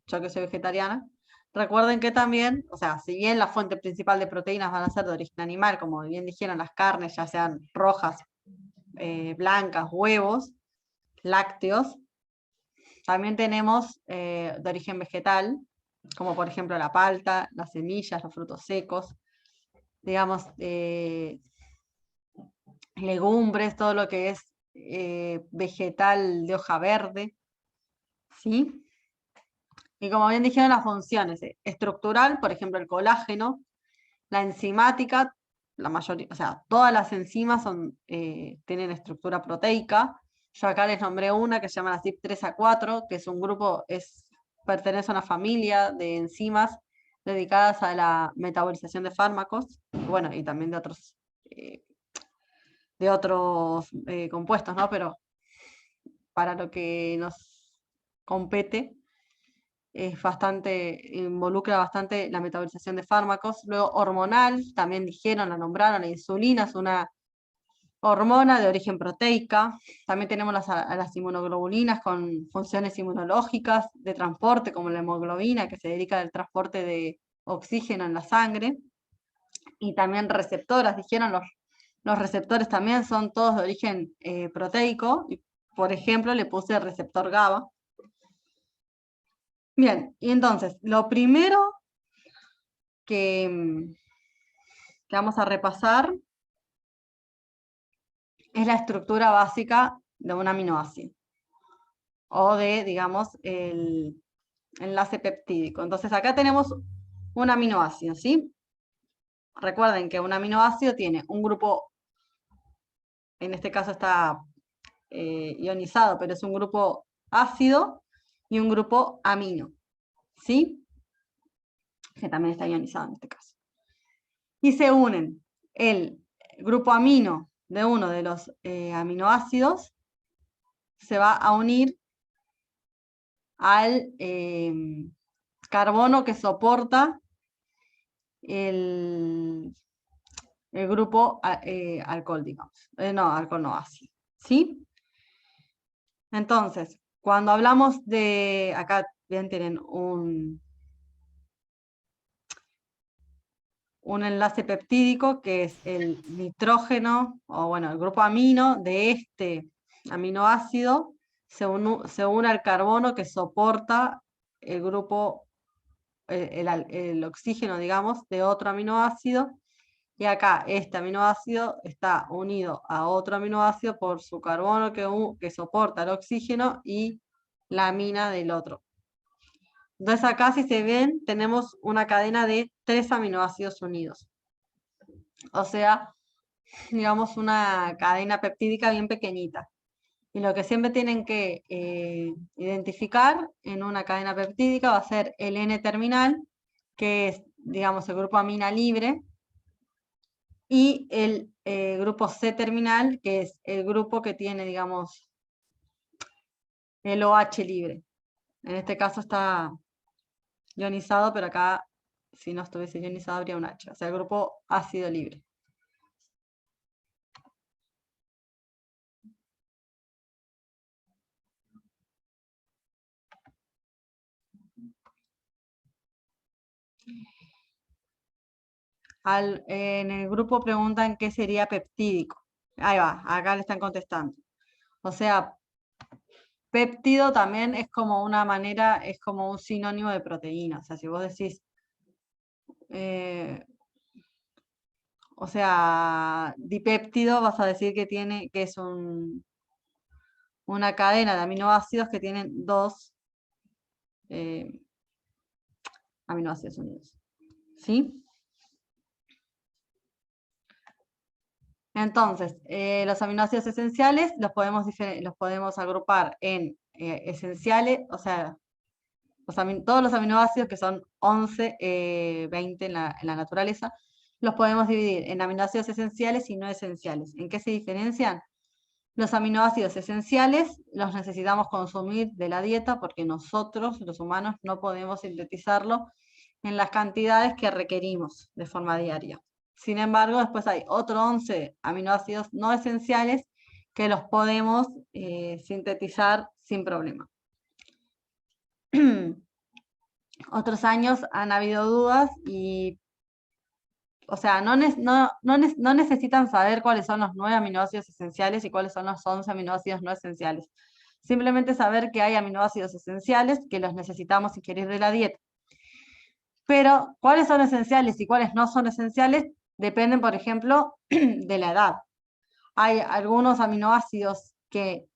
Yo que soy vegetariana. Recuerden que también, o sea, si bien la fuente principal de proteínas van a ser de origen animal, como bien dijeron, las carnes, ya sean rojas, blancas, huevos, lácteos, también tenemos de origen vegetal, como por ejemplo la palta, las semillas, los frutos secos, digamos, legumbres, todo lo que es vegetal de hoja verde, ¿sí? Y como bien dijeron, las funciones estructural, por ejemplo, el colágeno, la enzimática, la mayoría, o sea, todas las enzimas tienen estructura proteica. Yo acá les nombré una que se llama la CYP3A4, que es un grupo, pertenece a una familia de enzimas dedicadas a la metabolización de fármacos, bueno, y también de otros compuestos, ¿no? Pero para lo que nos compete, involucra bastante la metabolización de fármacos. Luego hormonal, también dijeron, la nombraron, la insulina es una hormona de origen proteica. También tenemos las inmunoglobulinas con funciones inmunológicas de transporte, como la hemoglobina, que se dedica al transporte de oxígeno en la sangre. y también receptoras, dijeron los receptores también son todos de origen proteico, y por ejemplo le puse el receptor GABA. Bien, y entonces, lo primero que vamos a repasar es la estructura básica de un aminoácido, o de, digamos, el enlace peptídico. Entonces acá tenemos un aminoácido, ¿sí? Recuerden que un aminoácido tiene un grupo, en este caso está ionizado, pero es un grupo ácido y un grupo amino, ¿sí? Que también está ionizado en este caso. Y se unen el grupo amino de uno de los aminoácidos, se va a unir al carbono que soporta el grupo alcohol, digamos. No, alcohol no, ácido. ¿Sí? Entonces, cuando hablamos de, acá bien tienen un enlace peptídico que es el nitrógeno, o bueno, el grupo amino de este aminoácido se une al carbono que soporta el grupo, el oxígeno, digamos, de otro aminoácido, y acá este aminoácido está unido a otro aminoácido por su carbono que soporta el oxígeno y la amina del otro. Entonces acá, si se ven, tenemos una cadena de 3 aminoácidos unidos. O sea, digamos una cadena peptídica bien pequeñita. Y lo que siempre tienen que identificar en una cadena peptídica va a ser el N-terminal, que es, digamos, el grupo amina libre, y el grupo C-terminal, que es el grupo que tiene, digamos, el OH libre. En este caso está ionizado, pero acá, si no estuviese ionizado, habría un H, o sea, el grupo ácido libre. En el grupo preguntan qué sería peptídico. Ahí va, acá le están contestando. O sea, péptido también es como una manera, es como un sinónimo de proteína. O sea, si vos decís, o sea, dipéptido, vas a decir que es una cadena de aminoácidos que tienen 2 aminoácidos unidos. ¿Sí? Entonces, los aminoácidos esenciales los podemos agrupar en esenciales, o sea, todos los aminoácidos, que son 11, 20 en la naturaleza, los podemos dividir en aminoácidos esenciales y no esenciales. ¿En qué se diferencian? Los aminoácidos esenciales los necesitamos consumir de la dieta porque nosotros, los humanos, no podemos sintetizarlo en las cantidades que requerimos de forma diaria. Sin embargo, después hay otros 11 aminoácidos no esenciales que los podemos sintetizar sin problema. Otros años han habido dudas y, o sea, no necesitan saber cuáles son los 9 aminoácidos esenciales y cuáles son los 11 aminoácidos no esenciales. Simplemente saber que hay aminoácidos esenciales que los necesitamos ingerir de la dieta. Pero cuáles son esenciales y cuáles no son esenciales dependen, por ejemplo, de la edad. Hay algunos aminoácidos que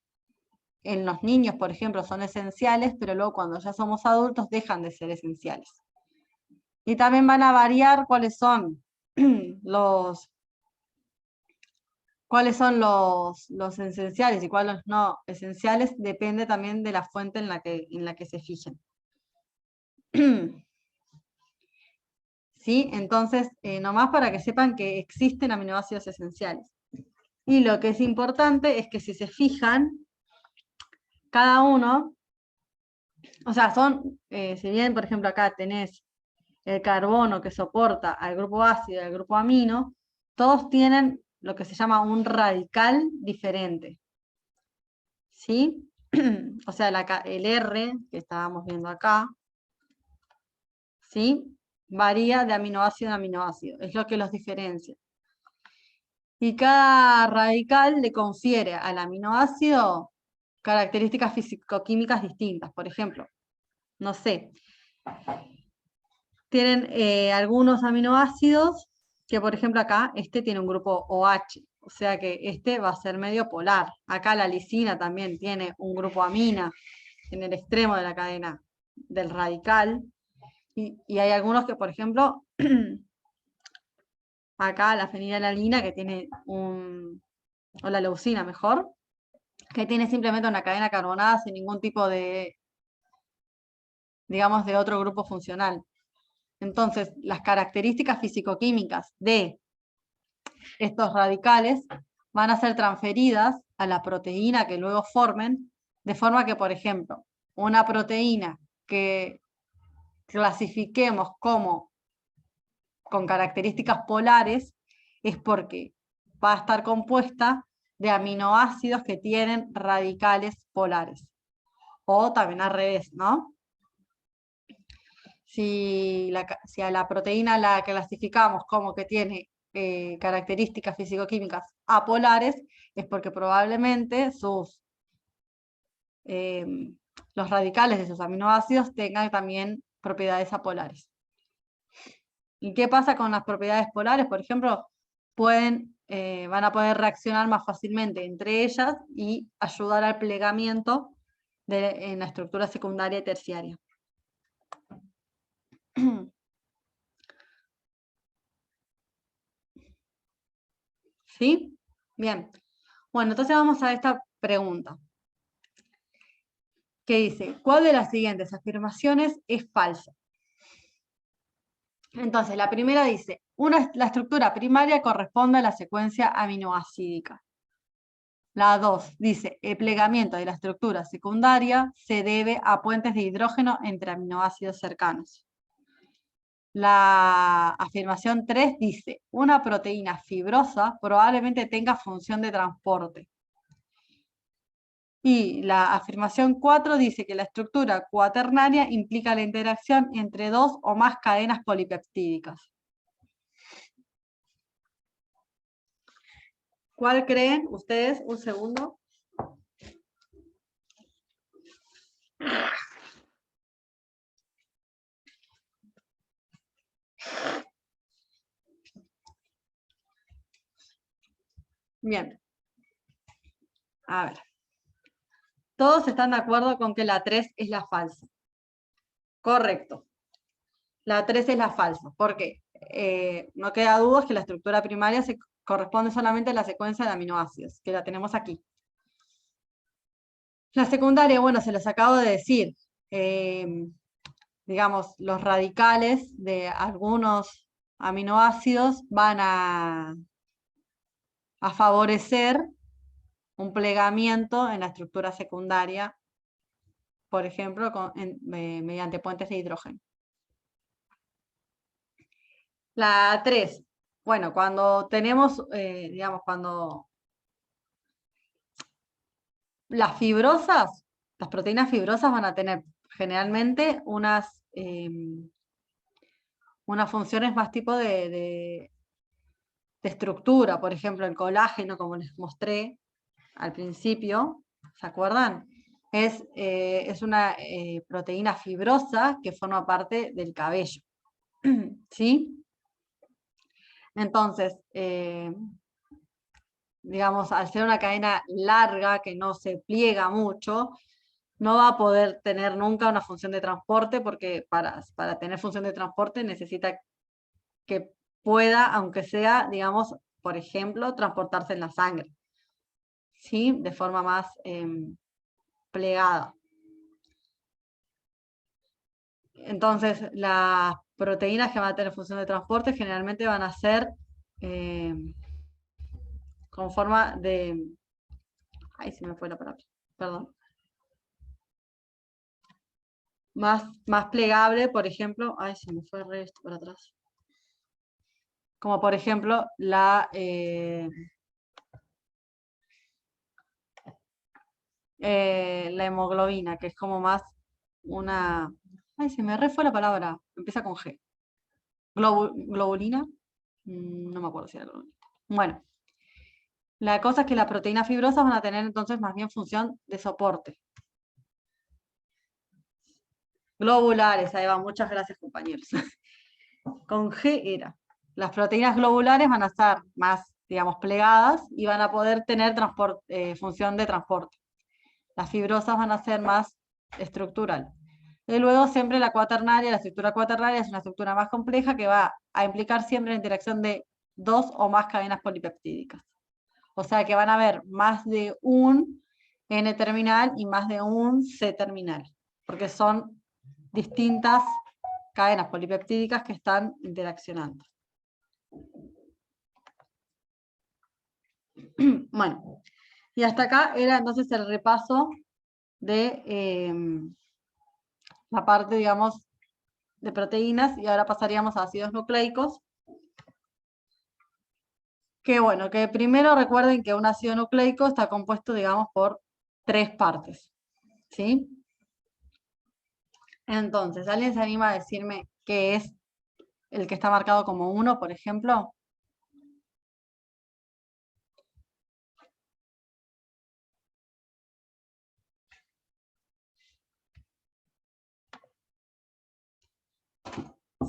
en los niños, por ejemplo, son esenciales, pero luego cuando ya somos adultos dejan de ser esenciales. Y también van a variar cuáles son los esenciales y cuáles no esenciales, depende también de la fuente en la que se fijen. ¿Sí? Entonces, nomás para que sepan que existen aminoácidos esenciales. Y lo que es importante es que si se fijan, cada uno, o sea, si bien, por ejemplo, acá tenés el carbono que soporta al grupo ácido y al grupo amino, todos tienen lo que se llama un radical diferente. ¿Sí? O sea, el R que estábamos viendo acá, ¿sí? varía de aminoácido en aminoácido, es lo que los diferencia. Y cada radical le confiere al aminoácido características físico-químicas distintas. Por ejemplo, no sé, tienen algunos aminoácidos que, por ejemplo, acá este tiene un grupo OH, o sea que este va a ser medio polar. Acá la lisina también tiene un grupo amina en el extremo de la cadena del radical. Y hay algunos que, por ejemplo, acá la fenilalanina que tiene o la leucina mejor, que tiene simplemente una cadena carbonada sin ningún tipo de, digamos, de otro grupo funcional. Entonces, las características físico-químicas de estos radicales van a ser transferidas a la proteína que luego formen, de forma que, por ejemplo, una proteína que clasifiquemos como con características polares es porque va a estar compuesta de aminoácidos que tienen radicales polares. O también al revés, ¿no? Si a la proteína la clasificamos como que tiene características físico-químicas apolares, es porque probablemente los radicales de esos aminoácidos tengan también propiedades apolares. ¿Y qué pasa con las propiedades polares? Por ejemplo, van a poder reaccionar más fácilmente entre ellas y ayudar al plegamiento en la estructura secundaria y terciaria. ¿Sí? Bien. Bueno, entonces vamos a esta pregunta. Que dice, ¿cuál de las siguientes afirmaciones es falsa? Entonces, la primera dice, la estructura primaria corresponde a la secuencia aminoácidica. La 2 dice, el plegamiento de la estructura secundaria se debe a puentes de hidrógeno entre aminoácidos cercanos. La afirmación 3 dice, una proteína fibrosa probablemente tenga función de transporte. Y la afirmación 4 dice que la estructura cuaternaria implica la interacción entre dos o más cadenas polipeptídicas. ¿Cuál creen ustedes? Un segundo. Bien. A ver. Todos están de acuerdo con que la 3 es la falsa. Correcto. La 3 es la falsa. ¿Por qué? No queda duda que la estructura primaria corresponde solamente a la secuencia de aminoácidos, que la tenemos aquí. La secundaria, bueno, se los acabo de decir. Digamos, los radicales de algunos aminoácidos van a favorecer un plegamiento en la estructura secundaria, por ejemplo, mediante puentes de hidrógeno. La 3, bueno, cuando tenemos, digamos, cuando las proteínas fibrosas van a tener generalmente unas funciones más tipo de estructura, por ejemplo, el colágeno, como les mostré al principio, ¿se acuerdan? Es una proteína fibrosa que forma parte del cabello, ¿sí? Entonces, digamos, al ser una cadena larga que no se pliega mucho, no va a poder tener nunca una función de transporte, porque para tener función de transporte necesita que pueda, aunque sea, digamos, por ejemplo, transportarse en la sangre, ¿sí? De forma más plegada. Entonces, las proteínas que van a tener función de transporte generalmente van a ser con forma de... Ay, se me fue la palabra, perdón. Más plegable, por ejemplo... Ay, se me fue esto para atrás. Como por ejemplo la hemoglobina, que es como más una... Ay, se me fue la palabra, empieza con G. globulina. No me acuerdo si era globulina. Bueno, la cosa es que las proteínas fibrosas van a tener entonces más bien función de soporte. Globulares, ahí va, muchas gracias compañeros. Con G era. Las proteínas globulares van a estar más, digamos, plegadas y van a poder tener función de transporte. Las fibrosas van a ser más estructural. Y luego siempre la estructura cuaternaria es una estructura más compleja que va a implicar siempre la interacción de 2 o más cadenas polipeptídicas. O sea que van a haber más de un N terminal y más de un C terminal, porque son distintas cadenas polipeptídicas que están interaccionando. Bueno, y hasta acá era entonces el repaso de la parte, digamos, de proteínas, y ahora pasaríamos a ácidos nucleicos. Que bueno, que primero recuerden que un ácido nucleico está compuesto, digamos, por 3 partes, ¿sí? Entonces, ¿alguien se anima a decirme qué es el que está marcado como 1, por ejemplo?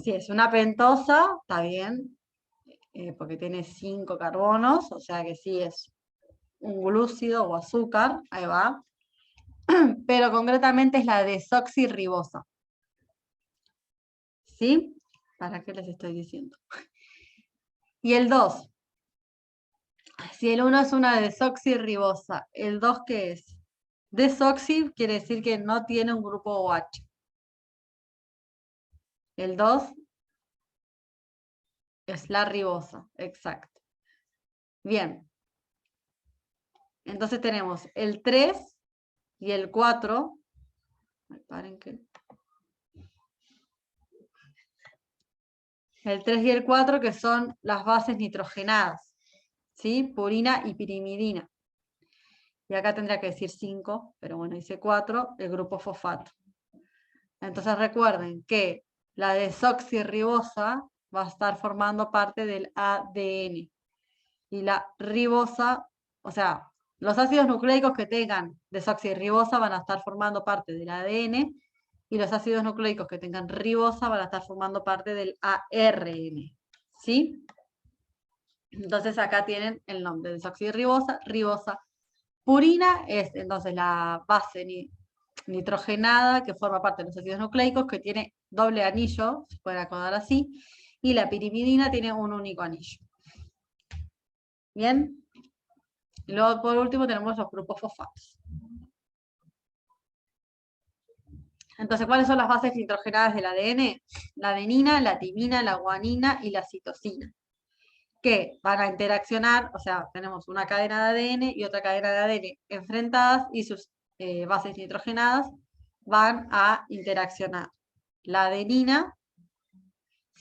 Si es una pentosa, está bien, porque tiene 5 carbonos, o sea que sí es un glúcido o azúcar, ahí va. Pero concretamente es la desoxirribosa. ¿Sí? ¿Para qué les estoy diciendo? Y el 2. Si el 1 es una desoxirribosa, ¿el 2 qué es? Desoxi quiere decir que no tiene un grupo OH. El 2 es la ribosa, exacto. Bien. Entonces tenemos el 3 y el 4. Paren que... El 3 y el 4 que son las bases nitrogenadas, ¿sí? Purina y pirimidina. Y acá tendría que decir 5, pero bueno, dice 4, el grupo fosfato. Entonces recuerden que la desoxirribosa va a estar formando parte del ADN. Y la ribosa, o sea, los ácidos nucleicos que tengan desoxirribosa van a estar formando parte del ADN, y los ácidos nucleicos que tengan ribosa van a estar formando parte del ARN. ¿Sí? Entonces acá tienen el nombre, desoxirribosa, ribosa. Purina es entonces la base nitrogenada que forma parte de los ácidos nucleicos, que tiene doble anillo, se puede acordar así, y la pirimidina tiene un único anillo. ¿Bien? Y luego por último tenemos los grupos fosfatos. Entonces, ¿cuáles son las bases nitrogenadas del ADN? La adenina, la timina, la guanina y la citosina, que van a interaccionar, o sea, tenemos una cadena de ADN y otra cadena de ADN enfrentadas, y sus bases nitrogenadas van a interaccionar. La adenina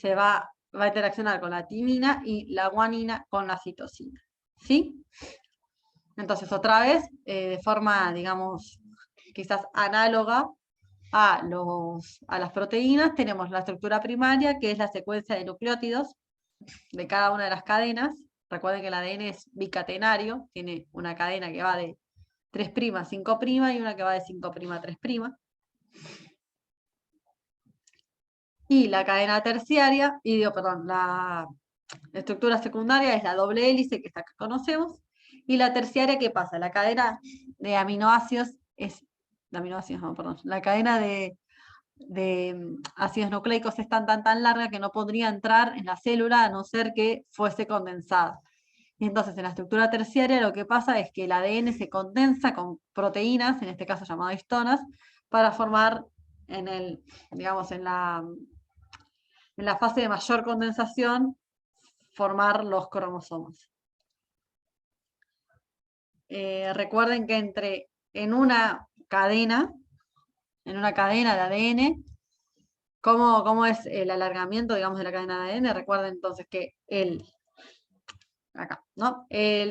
va a interaccionar con la timina y la guanina con la citosina. ¿Sí? Entonces, otra vez, de forma, digamos, quizás análoga a las proteínas, tenemos la estructura primaria, que es la secuencia de nucleótidos de cada una de las cadenas. Recuerden que el ADN es bicatenario, tiene una cadena que va de 3' a 5' y una que va de 5' a 3'. Y la cadena terciaria, la estructura secundaria es la doble hélice, que esta que conocemos. Y la terciaria, ¿qué pasa? La cadena de aminoácidos la cadena de ácidos nucleicos es tan larga que no podría entrar en la célula a no ser que fuese condensada. Y entonces en la estructura terciaria lo que pasa es que el ADN se condensa con proteínas, en este caso llamadas histonas, para formar en la fase de mayor condensación, formar los cromosomas. Recuerden que en una cadena de ADN, ¿cómo es el alargamiento, digamos, de la cadena de ADN? Recuerden entonces que el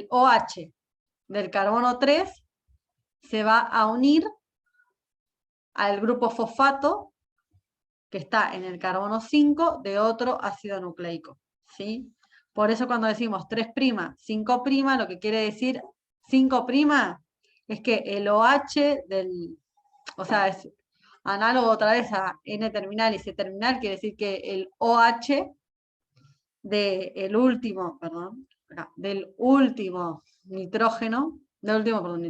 OH del carbono 3 se va a unir al grupo fosfato que está en el carbono 5 de otro ácido nucleico, ¿sí? Por eso cuando decimos 3', 5', lo que quiere decir 5' es que el OH o sea, es análogo otra vez a N terminal y C terminal, quiere decir que el OH del último, perdón, del último nitrógeno, del último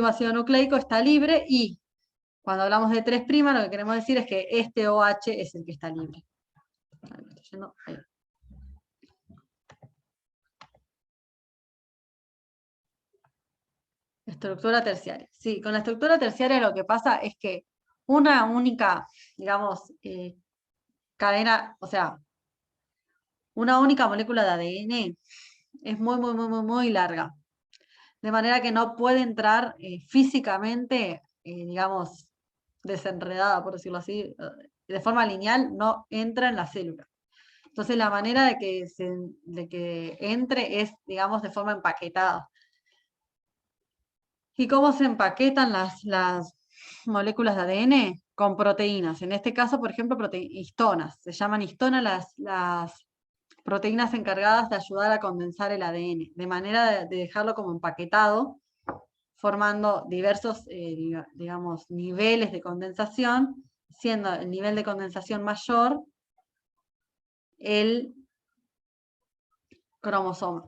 ácido nucleico está libre, y cuando hablamos de 3', lo que queremos decir es que este OH es el que está libre. Ahí me estoy yendo, ahí. Estructura terciaria. Sí, con la estructura terciaria lo que pasa es que una única, digamos, cadena, o sea, una única molécula de ADN es muy larga. De manera que no puede entrar físicamente, digamos, desenredada, por decirlo así, de forma lineal, no entra en la célula. Entonces la manera de que entre es, digamos, de forma empaquetada. ¿Y cómo se empaquetan las moléculas de ADN? Con proteínas. En este caso, por ejemplo, histonas. Se llaman histonas las proteínas encargadas de ayudar a condensar el ADN, de manera de dejarlo como empaquetado, formando diversos, digamos, niveles de condensación, siendo el nivel de condensación mayor el cromosoma.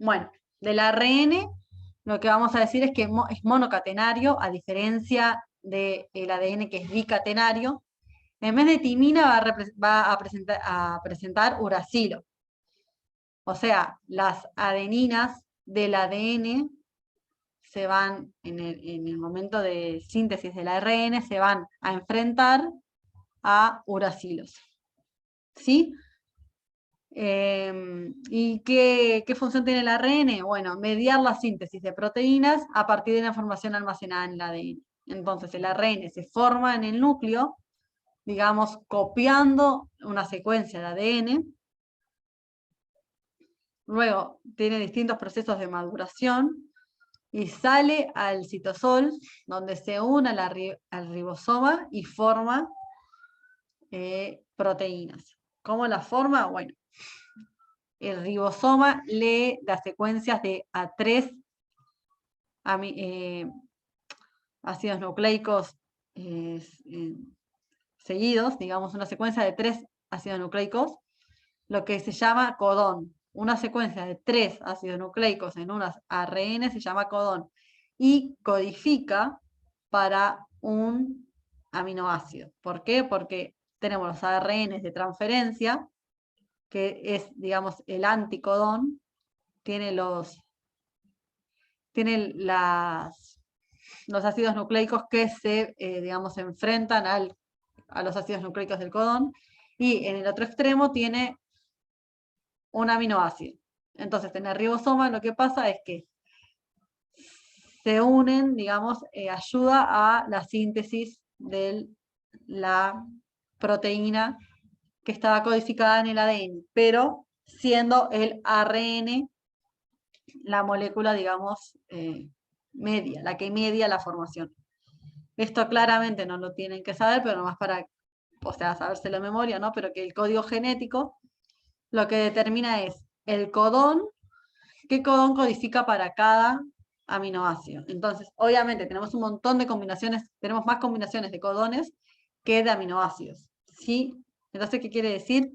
Bueno, del ARN lo que vamos a decir es que es monocatenario, a diferencia del ADN que es bicatenario. En vez de timina va a presentar uracilo. O sea, las adeninas del ADN se van, en el momento de síntesis del ARN, se van a enfrentar a uracilos. ¿Sí? ¿Y qué función tiene el ARN? Bueno, mediar la síntesis de proteínas a partir de la información almacenada en el ADN. Entonces el ARN se forma en el núcleo, digamos, copiando una secuencia de ADN. Luego tiene distintos procesos de maduración y sale al citosol, donde se une al ribosoma y forma proteínas. ¿Cómo la forma? Bueno, el ribosoma lee las secuencias de A3 ácidos nucleicos seguidos, digamos una secuencia de 3 ácidos nucleicos, lo que se llama codón. Una secuencia de 3 ácidos nucleicos en unas ARN se llama codón y codifica para un aminoácido. ¿Por qué? Porque tenemos los ARN de transferencia, que es, digamos, el anticodón, tiene los ácidos nucleicos que se, digamos, se enfrentan a los ácidos nucleicos del codón, y en el otro extremo tiene un aminoácido. Entonces, en el ribosoma lo que pasa es que se unen, digamos, ayuda a la síntesis de la proteína que estaba codificada en el ADN, pero siendo el ARN la molécula, digamos, media, la que media la formación. Esto claramente no lo tienen que saber, pero nomás para, o sea, sabérselo de memoria, ¿no? Pero que el código genético lo que determina es el codón, qué codón codifica para cada aminoácido. Entonces, obviamente, tenemos un montón de combinaciones, tenemos más combinaciones de codones que de aminoácidos, ¿sí? Entonces, ¿qué quiere decir?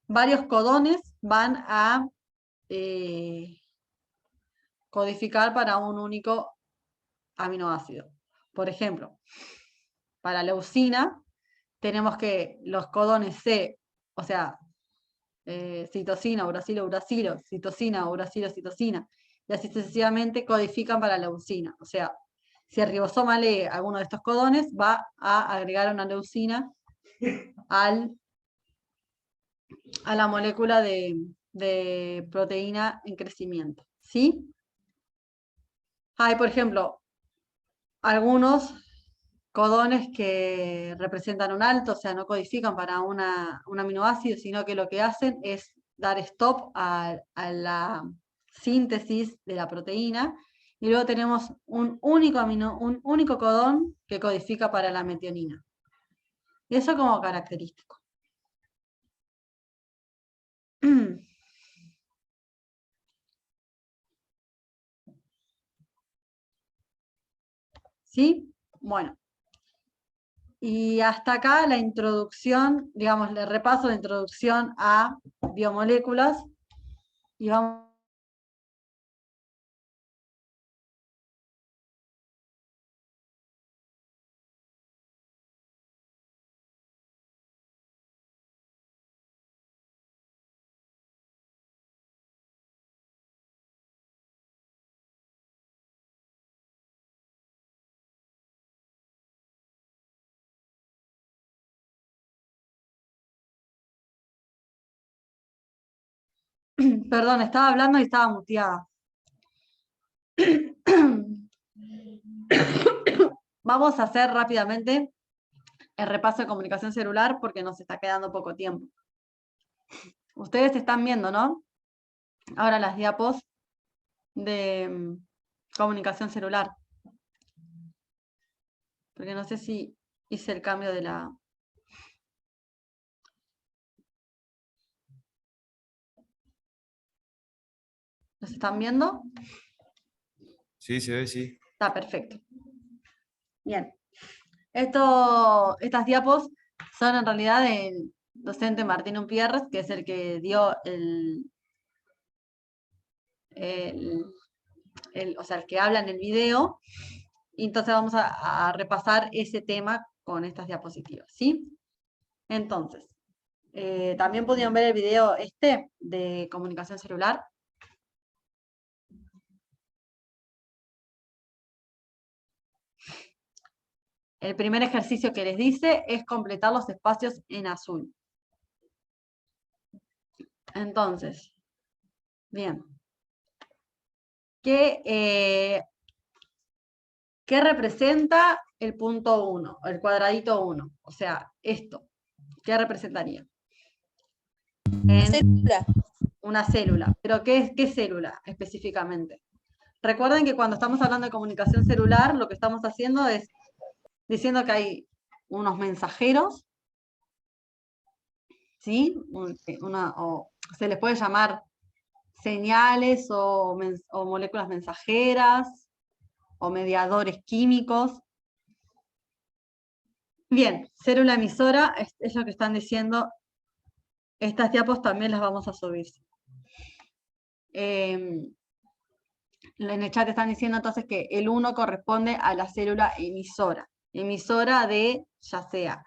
Varios codones van a codificar para un único aminoácido. Por ejemplo, para leucina, tenemos que los codones C, o sea, citosina, uracilo, uracilo, citosina, uracilo, citosina, y así sucesivamente codifican para leucina. O sea, si el ribosoma lee alguno de estos codones, va a agregar una leucina a la molécula de proteína en crecimiento. ¿Sí? Hay, por ejemplo, algunos codones que representan un alto, o sea, no codifican para un aminoácido, sino que lo que hacen es dar stop a la síntesis de la proteína, y luego tenemos un único codón que codifica para la metionina. Y eso como característico. ¿Sí? Bueno. Y hasta acá la introducción, digamos, el repaso de introducción a biomoléculas. Y vamos. Perdón, estaba hablando y estaba muteada. Vamos a hacer rápidamente el repaso de comunicación celular porque nos está quedando poco tiempo. Ustedes están viendo, ¿no? Ahora las diapos de comunicación celular. Porque no sé si hice el cambio de la... ¿Los están viendo? Sí, se ve, sí. Está perfecto. Bien. Estas diapos son en realidad del docente Martín Umpierres, que es el que dio el que habla en el video. Y entonces vamos a repasar ese tema con estas diapositivas, ¿sí? Entonces, también pudieron ver el video de comunicación celular. El primer ejercicio que les dice es completar los espacios en azul. Entonces, bien. ¿Qué representa el punto 1, el cuadradito 1? O sea, esto. ¿Qué representaría? Célula. Una célula. ¿Pero qué célula específicamente? Recuerden que cuando estamos hablando de comunicación celular, lo que estamos haciendo es diciendo que hay unos mensajeros, ¿sí? O se les puede llamar señales o moléculas mensajeras o mediadores químicos. Bien, célula emisora es lo que están diciendo. Estas diapos también las vamos a subir. En el chat están diciendo entonces que el 1 corresponde a la célula emisora. Emisora de, ya sea,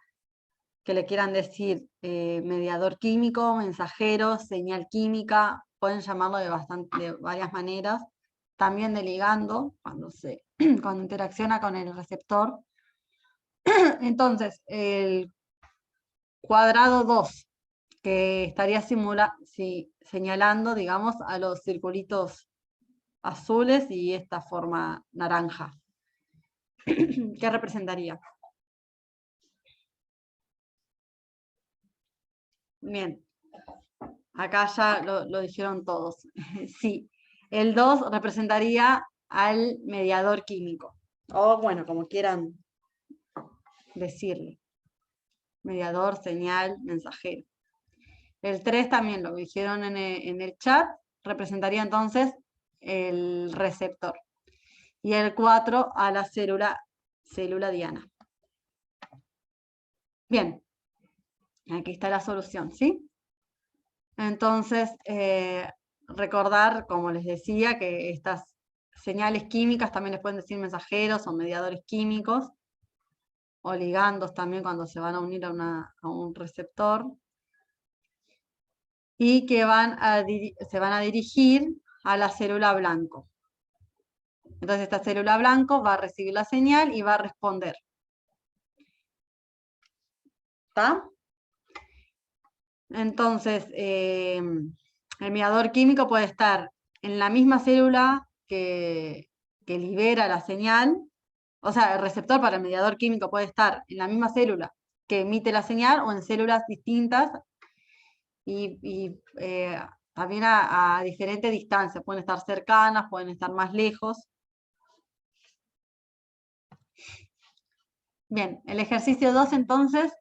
que le quieran decir mediador químico, mensajero, señal química, pueden llamarlo de varias maneras. También de ligando, cuando interacciona con el receptor. Entonces, el cuadrado 2, que estaría señalando, digamos, a los circulitos azules y esta forma naranja. ¿Qué representaría? Bien. Acá ya lo dijeron todos. Sí. El 2 representaría al mediador químico. O bueno, como quieran decirle. Mediador, señal, mensajero. El 3 también lo dijeron en el chat. Representaría entonces el receptor. Y el 4 a la célula diana. Bien. Aquí está la solución, ¿sí? Entonces, recordar, como les decía, que estas señales químicas también les pueden decir mensajeros o mediadores químicos, o ligandos también cuando se van a unir a un receptor, y que se van a dirigir a la célula blanco. Entonces esta célula blanco va a recibir la señal y va a responder. ¿Está? Entonces, el mediador químico puede estar en la misma célula que libera la señal, o sea, el receptor para el mediador químico puede estar en la misma célula que emite la señal o en células distintas y también a diferente distancia, pueden estar cercanas, pueden estar más lejos. Bien, el ejercicio 2 entonces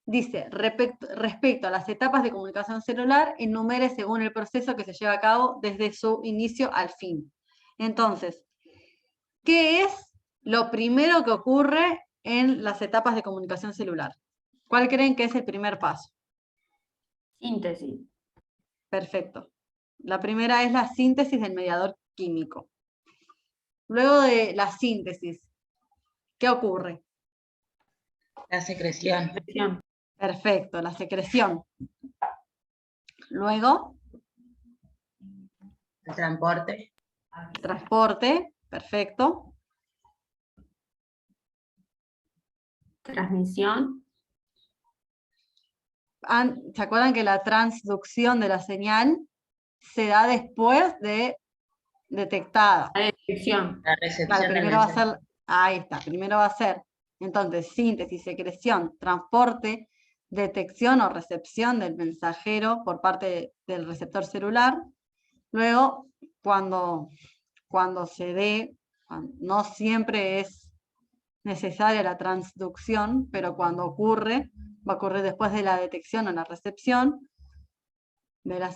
dice, respecto a las etapas de comunicación celular, enumere según el proceso que se lleva a cabo desde su inicio al fin. Entonces, ¿qué es lo primero que ocurre en las etapas de comunicación celular? ¿Cuál creen que es el primer paso? Síntesis. Perfecto. La primera es la síntesis del mediador químico. Luego de la síntesis, ¿qué ocurre? La secreción. Secreción. Perfecto, la secreción. Luego, El transporte. transporte, perfecto. Transmisión. ¿Se acuerdan que la transducción de la señal se da después de detectada? La detección. La Claro, recepción del primero va a mensaje. ser, ahí está, primero va a ser, entonces, síntesis, secreción, transporte, detección o recepción del mensajero por parte del receptor celular. Luego, cuando se dé, no siempre es necesaria la transducción, pero cuando ocurre, va a ocurrir después de la detección o la recepción de la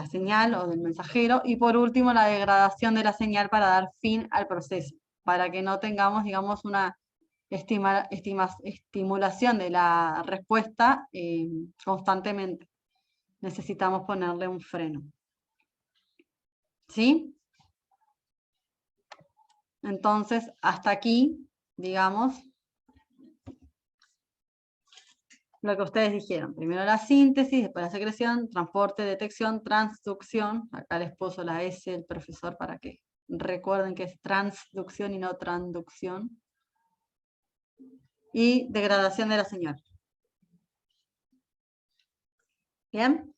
señal o del mensajero, y por último la degradación de la señal para dar fin al proceso, para que no tengamos, digamos, una estimulación de la respuesta constantemente. Necesitamos ponerle un freno. ¿Sí? Entonces, hasta aquí, digamos, lo que ustedes dijeron. Primero la síntesis, después la secreción, transporte, detección, transducción. Acá les puso la S el profesor para que recuerden que es transducción y no transducción. Y degradación de la señal. ¿Bien?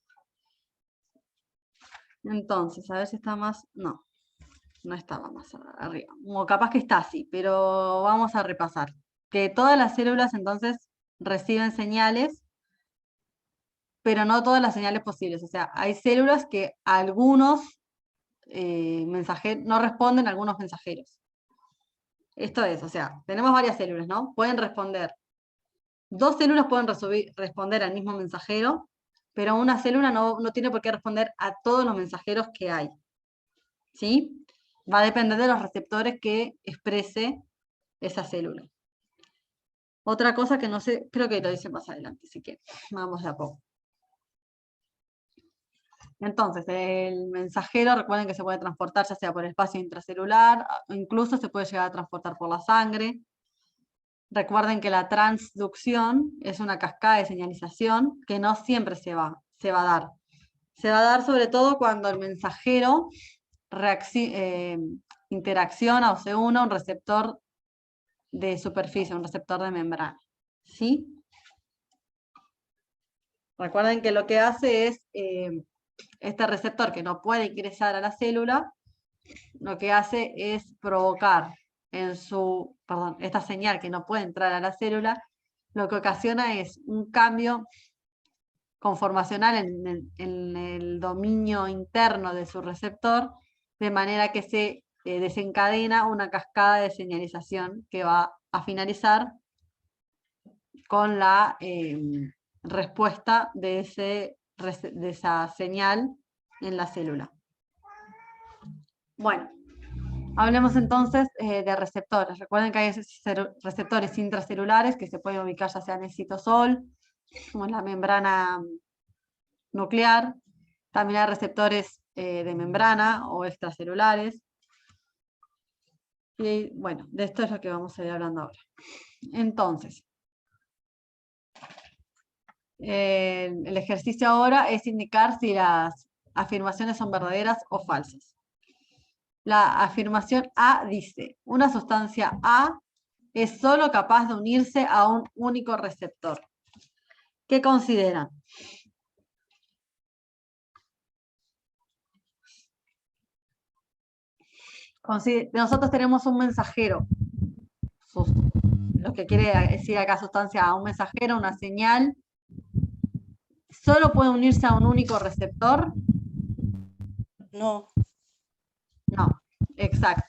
Entonces, a ver si está más... No, no estaba más arriba. O capaz que está así, pero vamos a repasar. Que todas las células entonces reciben señales, pero no todas las señales posibles. O sea, hay células que algunos mensajeros no responden a algunos mensajeros. Esto es, o sea, tenemos varias células, ¿no? Pueden responder. Dos células pueden responder al mismo mensajero, pero una célula no tiene por qué responder a todos los mensajeros que hay. ¿Sí? Va a depender de los receptores que exprese esa célula. Otra cosa que no sé, creo que lo dice más adelante, así que vamos de a poco. Entonces, el mensajero, recuerden que se puede transportar ya sea por el espacio intracelular, o incluso se puede llegar a transportar por la sangre. Recuerden que la transducción es una cascada de señalización que no siempre se va a dar. Se va a dar sobre todo cuando el mensajero interacciona o se une a un receptor de superficie, un receptor de membrana. ¿Sí? Recuerden que lo que hace es, este receptor que no puede ingresar a la célula, lo que hace es provocar esta señal que no puede entrar a la célula, lo que ocasiona es un cambio conformacional en el dominio interno de su receptor, de manera que se desencadena una cascada de señalización que va a finalizar con la respuesta de esa señal en la célula. Bueno, hablemos entonces de receptores. Recuerden que hay receptores intracelulares que se pueden ubicar ya sea en el citosol o en la membrana nuclear. También hay receptores de membrana o extracelulares. Y bueno, de esto es lo que vamos a ir hablando ahora. Entonces, el ejercicio ahora es indicar si las afirmaciones son verdaderas o falsas. La afirmación A dice, una sustancia A es solo capaz de unirse a un único receptor. ¿Qué consideran? Nosotros tenemos un mensajero, lo que quiere decir acá sustancia A, un mensajero, una señal, solo puede unirse a un único receptor? No, No, exacto.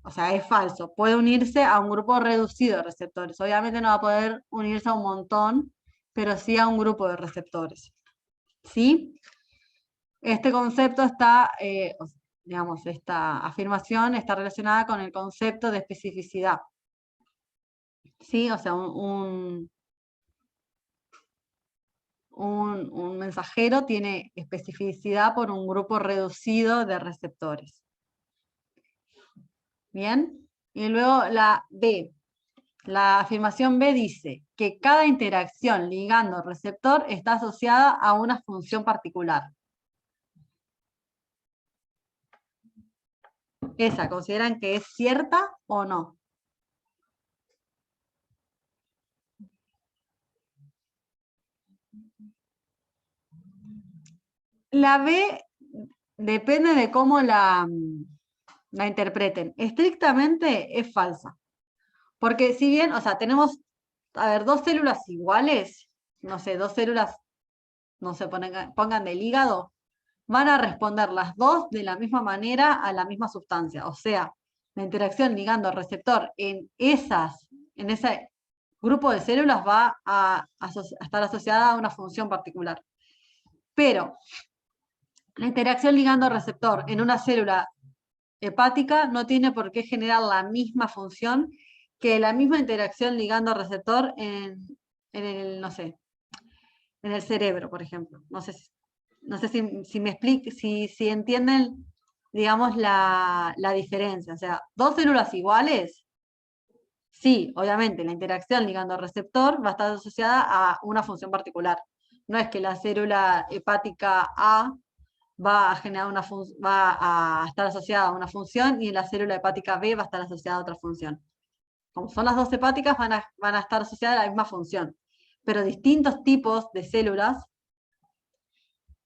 O sea, es falso. Puede unirse a un grupo reducido de receptores. Obviamente no va a poder unirse a un montón, pero sí a un grupo de receptores. ¿Sí? Este concepto está, digamos, esta afirmación está relacionada con el concepto de especificidad. ¿Sí? O sea, un mensajero tiene especificidad por un grupo reducido de receptores. ¿Bien? Y luego la B. La afirmación B dice que cada interacción ligando-receptor está asociada a una función particular. ¿Esa consideran que es cierta o no? La B depende de cómo la interpreten. Estrictamente es falsa. Porque si bien, o sea, tenemos, a ver, dos células iguales, no sé, dos células, no se pongan del hígado, van a responder las dos de la misma manera a la misma sustancia. O sea, la interacción ligando-receptor en ese grupo de células va a estar asociada a una función particular. Pero la interacción ligando-receptor en una célula hepática no tiene por qué generar la misma función que la misma interacción ligando-receptor en el, no sé, en el cerebro, por ejemplo. No sé si me explico, si entienden, digamos, la diferencia. O sea, dos células iguales, sí, obviamente, la interacción ligando-receptor va a estar asociada a una función particular. No es que la célula hepática A va a generar va a estar asociada a una función y la célula hepática B va a estar asociada a otra función. Como son las dos hepáticas, van a estar asociadas a la misma función. Pero distintos tipos de células,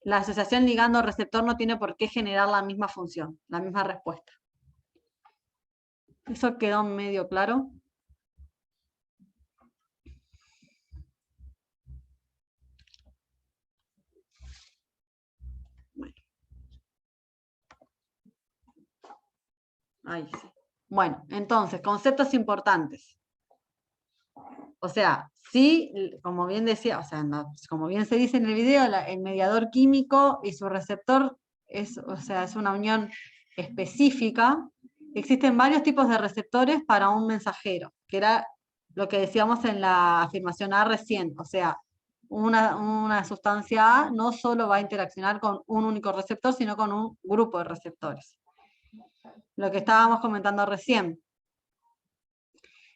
la asociación ligando-receptor no tiene por qué generar la misma función, la misma respuesta. ¿Eso quedó medio claro? Bueno. Ahí sí. Bueno, entonces, conceptos importantes. O sea, sí, como bien decía, o sea, como bien se dice en el video, el mediador químico y su receptor es una unión específica. Existen varios tipos de receptores para un mensajero, que era lo que decíamos en la afirmación A recién. O sea, una sustancia A no solo va a interaccionar con un único receptor, sino con un grupo de receptores. Lo que estábamos comentando recién.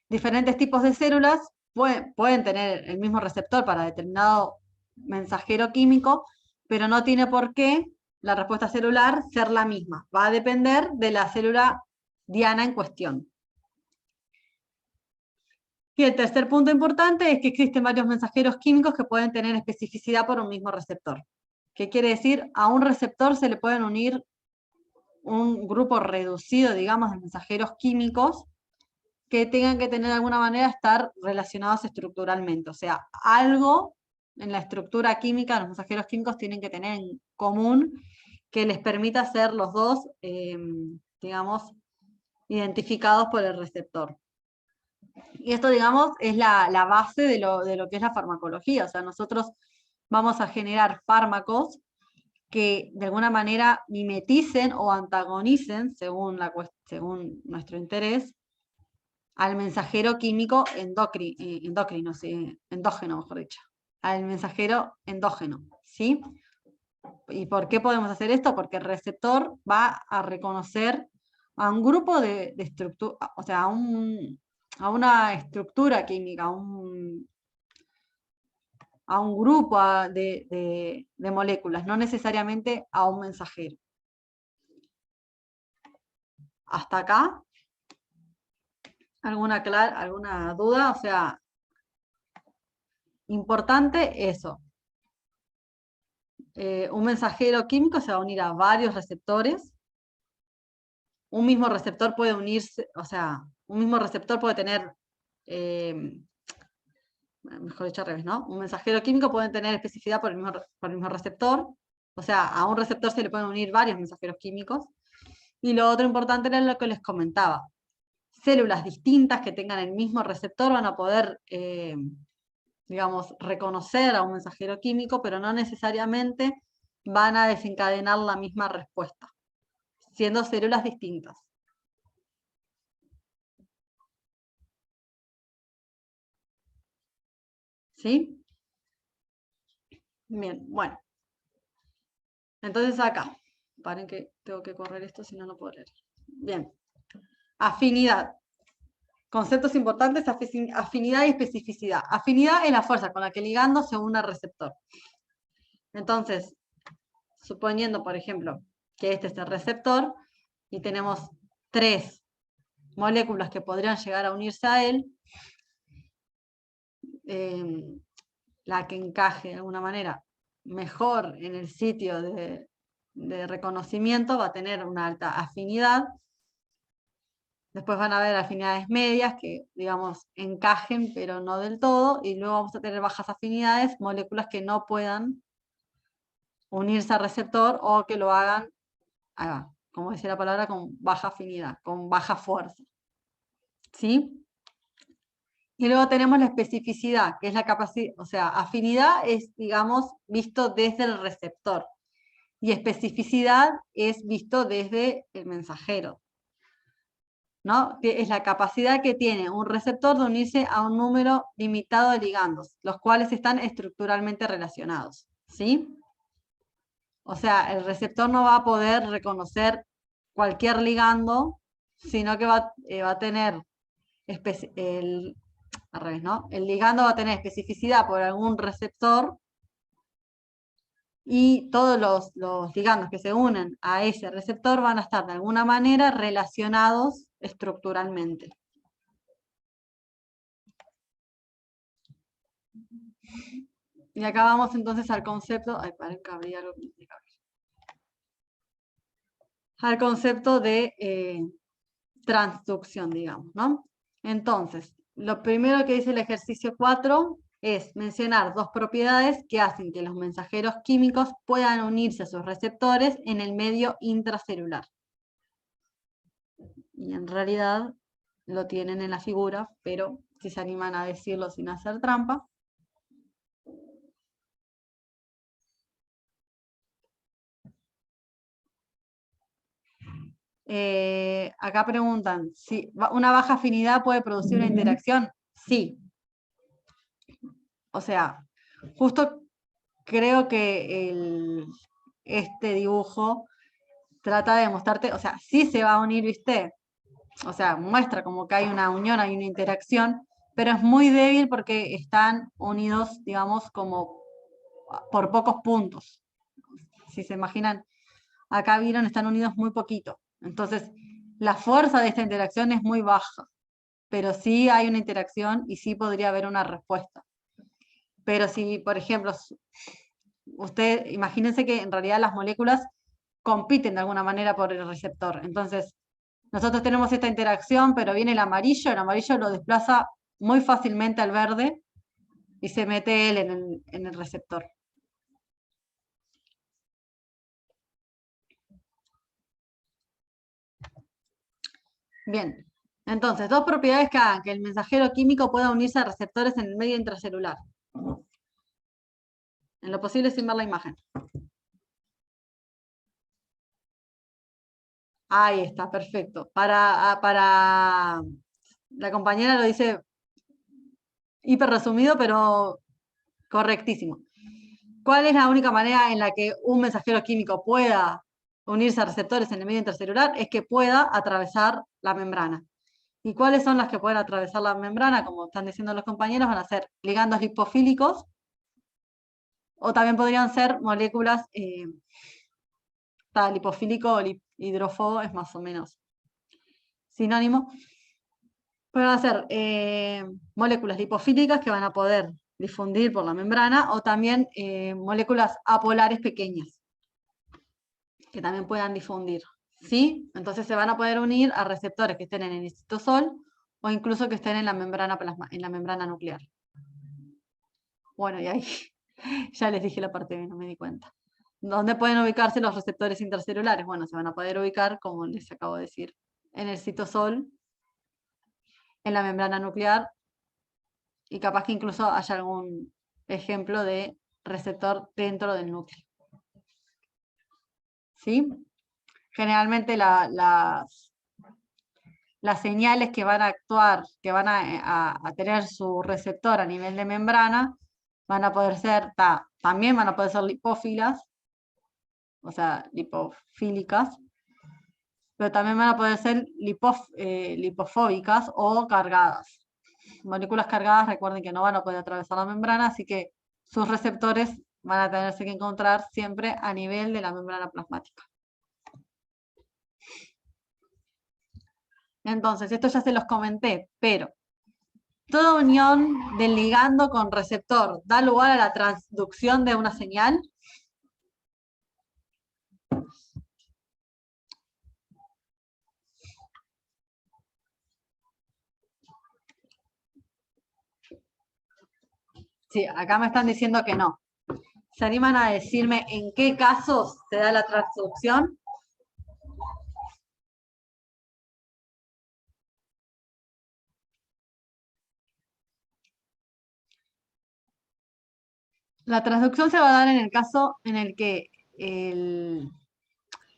Diferentes tipos de células pueden tener el mismo receptor para determinado mensajero químico, pero no tiene por qué la respuesta celular ser la misma. Va a depender de la célula diana en cuestión. Y el tercer punto importante es que existen varios mensajeros químicos que pueden tener especificidad por un mismo receptor. ¿Qué quiere decir? A un receptor se le pueden unir un grupo reducido, digamos, de mensajeros químicos que tengan que tener de alguna manera estar relacionados estructuralmente. O sea, algo en la estructura química, los mensajeros químicos tienen que tener en común que les permita ser los dos, digamos, identificados por el receptor. Y esto, digamos, es la base de lo que es la farmacología. O sea, nosotros vamos a generar fármacos que de alguna manera mimeticen o antagonicen, según nuestro interés, al mensajero químico endógeno, mejor dicho, al mensajero endógeno, ¿sí? ¿Y por qué podemos hacer esto? Porque el receptor va a reconocer a un grupo de estructura, o sea, a una estructura química, a un grupo de moléculas, no necesariamente a un mensajero. ¿Hasta acá? ¿Alguna duda? O sea, importante eso. Un mensajero químico se va a unir a varios receptores. Un mismo receptor puede unirse, o sea, un mismo receptor puede tener mejor dicho al revés, ¿no? Un mensajero químico puede tener especificidad por el mismo receptor, o sea, a un receptor se le pueden unir varios mensajeros químicos. Y lo otro importante era lo que les comentaba. Células distintas que tengan el mismo receptor van a poder, digamos, reconocer a un mensajero químico, pero no necesariamente van a desencadenar la misma respuesta, siendo células distintas. ¿Sí? Bien, bueno. Entonces acá, paren que tengo que correr esto, si no, no puedo leer. Bien. Afinidad. Conceptos importantes, afinidad y especificidad. Afinidad es la fuerza con la que el ligando se une al receptor. Entonces, suponiendo, por ejemplo, que este es el receptor, y tenemos 3 moléculas que podrían llegar a unirse a él, la que encaje de alguna manera mejor en el sitio de reconocimiento va a tener una alta afinidad. Después van a haber afinidades medias que, digamos, encajen, pero no del todo, y luego vamos a tener bajas afinidades, moléculas que no puedan unirse al receptor o que lo hagan, ahí va, como decía la palabra, con baja afinidad, con baja fuerza. ¿Sí? Y luego tenemos la especificidad, que es la capacidad, o sea, afinidad es, digamos, visto desde el receptor, y especificidad es visto desde el mensajero, ¿no? Es la capacidad que tiene un receptor de unirse a un número limitado de ligandos, los cuales están estructuralmente relacionados, ¿sí? O sea, el receptor no va a poder reconocer cualquier ligando, sino que va a tener al revés, ¿no? El ligando va a tener especificidad por algún receptor, y todos los ligandos que se unen a ese receptor van a estar de alguna manera relacionados estructuralmente. Y acá vamos entonces al concepto, al concepto de transducción, digamos, ¿no? Entonces, lo primero que dice el ejercicio 4 es mencionar 2 propiedades que hacen que los mensajeros químicos puedan unirse a sus receptores en el medio intracelular. Y en realidad lo tienen en la figura, pero si se animan a decirlo sin hacer trampa. Acá preguntan, si una baja afinidad puede producir una interacción. Sí. O sea, justo creo que este dibujo trata de mostrarte, o sea, sí se va a unir, ¿viste? O sea, muestra como que hay una unión, hay una interacción, pero es muy débil porque están unidos, digamos, como por pocos puntos. Si se imaginan, acá vieron, están unidos muy poquito. Entonces, la fuerza de esta interacción es muy baja, pero sí hay una interacción y sí podría haber una respuesta. Pero si, por ejemplo, imagínense que en realidad las moléculas compiten de alguna manera por el receptor. Entonces, nosotros tenemos esta interacción, pero viene el amarillo lo desplaza muy fácilmente al verde y se mete él en el receptor. Bien, entonces, 2 propiedades que hagan que el mensajero químico pueda unirse a receptores en el medio intracelular. En lo posible sin ver la imagen. Ahí está, perfecto. Para la compañera lo dice hiper resumido, pero correctísimo. ¿Cuál es la única manera en la que un mensajero químico pueda unirse a receptores en el medio intracelular? Es que pueda atravesar la membrana. ¿Y cuáles son las que pueden atravesar la membrana? Como están diciendo los compañeros, van a ser ligandos lipofílicos, o también podrían ser moléculas, lipofílico o hidrófobo es más o menos sinónimo. Pueden ser moléculas lipofílicas que van a poder difundir por la membrana, o también moléculas apolares pequeñas que también puedan difundir, ¿sí? Entonces se van a poder unir a receptores que estén en el citosol o incluso que estén en la membrana nuclear. Bueno, y ahí ya les dije la parte B, no me di cuenta. ¿Dónde pueden ubicarse los receptores intracelulares? Bueno, se van a poder ubicar, como les acabo de decir, en el citosol, en la membrana nuclear, y capaz que incluso haya algún ejemplo de receptor dentro del núcleo. ¿Sí? Generalmente las señales que van a actuar, que van a tener su receptor a nivel de membrana, van a poder ser, también van a poder ser lipófilas, o sea, lipofílicas, pero también van a poder ser lipofóbicas o cargadas. Moléculas cargadas, recuerden que no van a poder atravesar la membrana, así que sus receptores van a tenerse que encontrar siempre a nivel de la membrana plasmática. Entonces, esto ya se los comenté, pero toda unión del ligando con receptor da lugar a la transducción de una señal. Sí, acá me están diciendo que no. ¿Se animan a decirme en qué casos se da la transducción? La transducción se va a dar en el caso en el que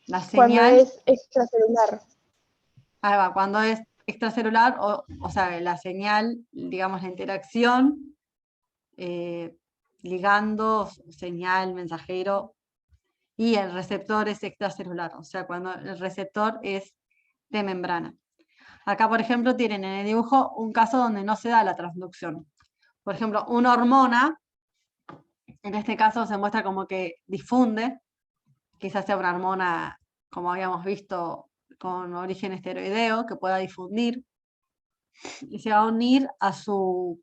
la Cuando señal... es extracelular. Ahí va, cuando es extracelular, o sea, la señal, digamos, la interacción, ligando, señal, mensajero, y el receptor es extracelular, o sea, cuando el receptor es de membrana. Acá, por ejemplo, tienen en el dibujo un caso donde no se da la transducción. Por ejemplo, una hormona, en este caso se muestra como que difunde, quizás sea una hormona, como habíamos visto, con origen esteroideo, que pueda difundir, y se va a unir a su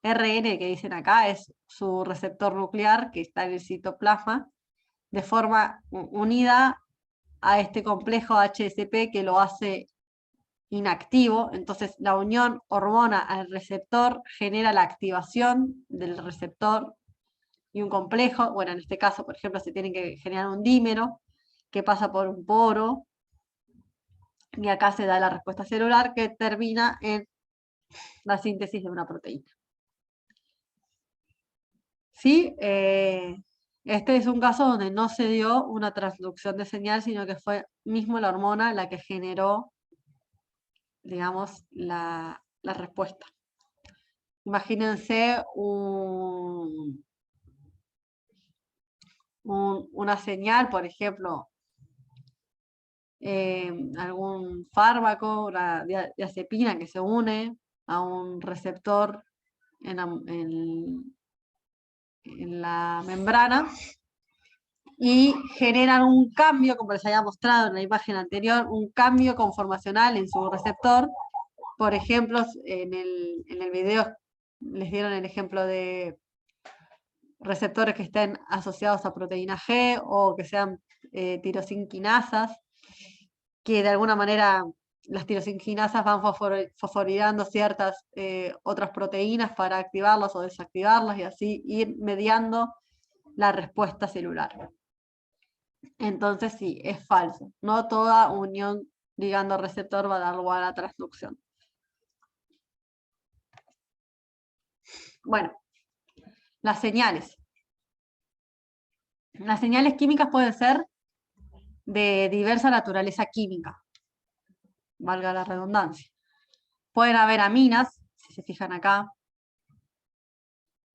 RN, que dicen acá, es su receptor nuclear, que está en el citoplasma, de forma unida a este complejo HSP que lo hace inactivo. Entonces la unión hormona al receptor genera la activación del receptor y un complejo. Bueno, en este caso, por ejemplo, se tiene que generar un dímero que pasa por un poro, y acá se da la respuesta celular que termina en la síntesis de una proteína. ¿Sí? Este es un caso donde no se dio una transducción de señal, sino que fue mismo la hormona la que generó, digamos, la respuesta. Imagínense una señal, por ejemplo, algún fármaco, una diazepina que se une a un receptor en la membrana y generan un cambio, como les había mostrado en la imagen anterior, un cambio conformacional en su receptor. Por ejemplo, en el video les dieron el ejemplo de receptores que estén asociados a proteína G o que sean tirosinquinasas, que de alguna manera las tirosinquinasas van fosforilando ciertas otras proteínas para activarlas o desactivarlas y así ir mediando la respuesta celular. Entonces sí, es falso. No toda unión ligando receptor va a dar lugar a la transducción. Bueno, las señales. Las señales químicas pueden ser de diversa naturaleza química, valga la redundancia. Pueden haber aminas, si se fijan acá,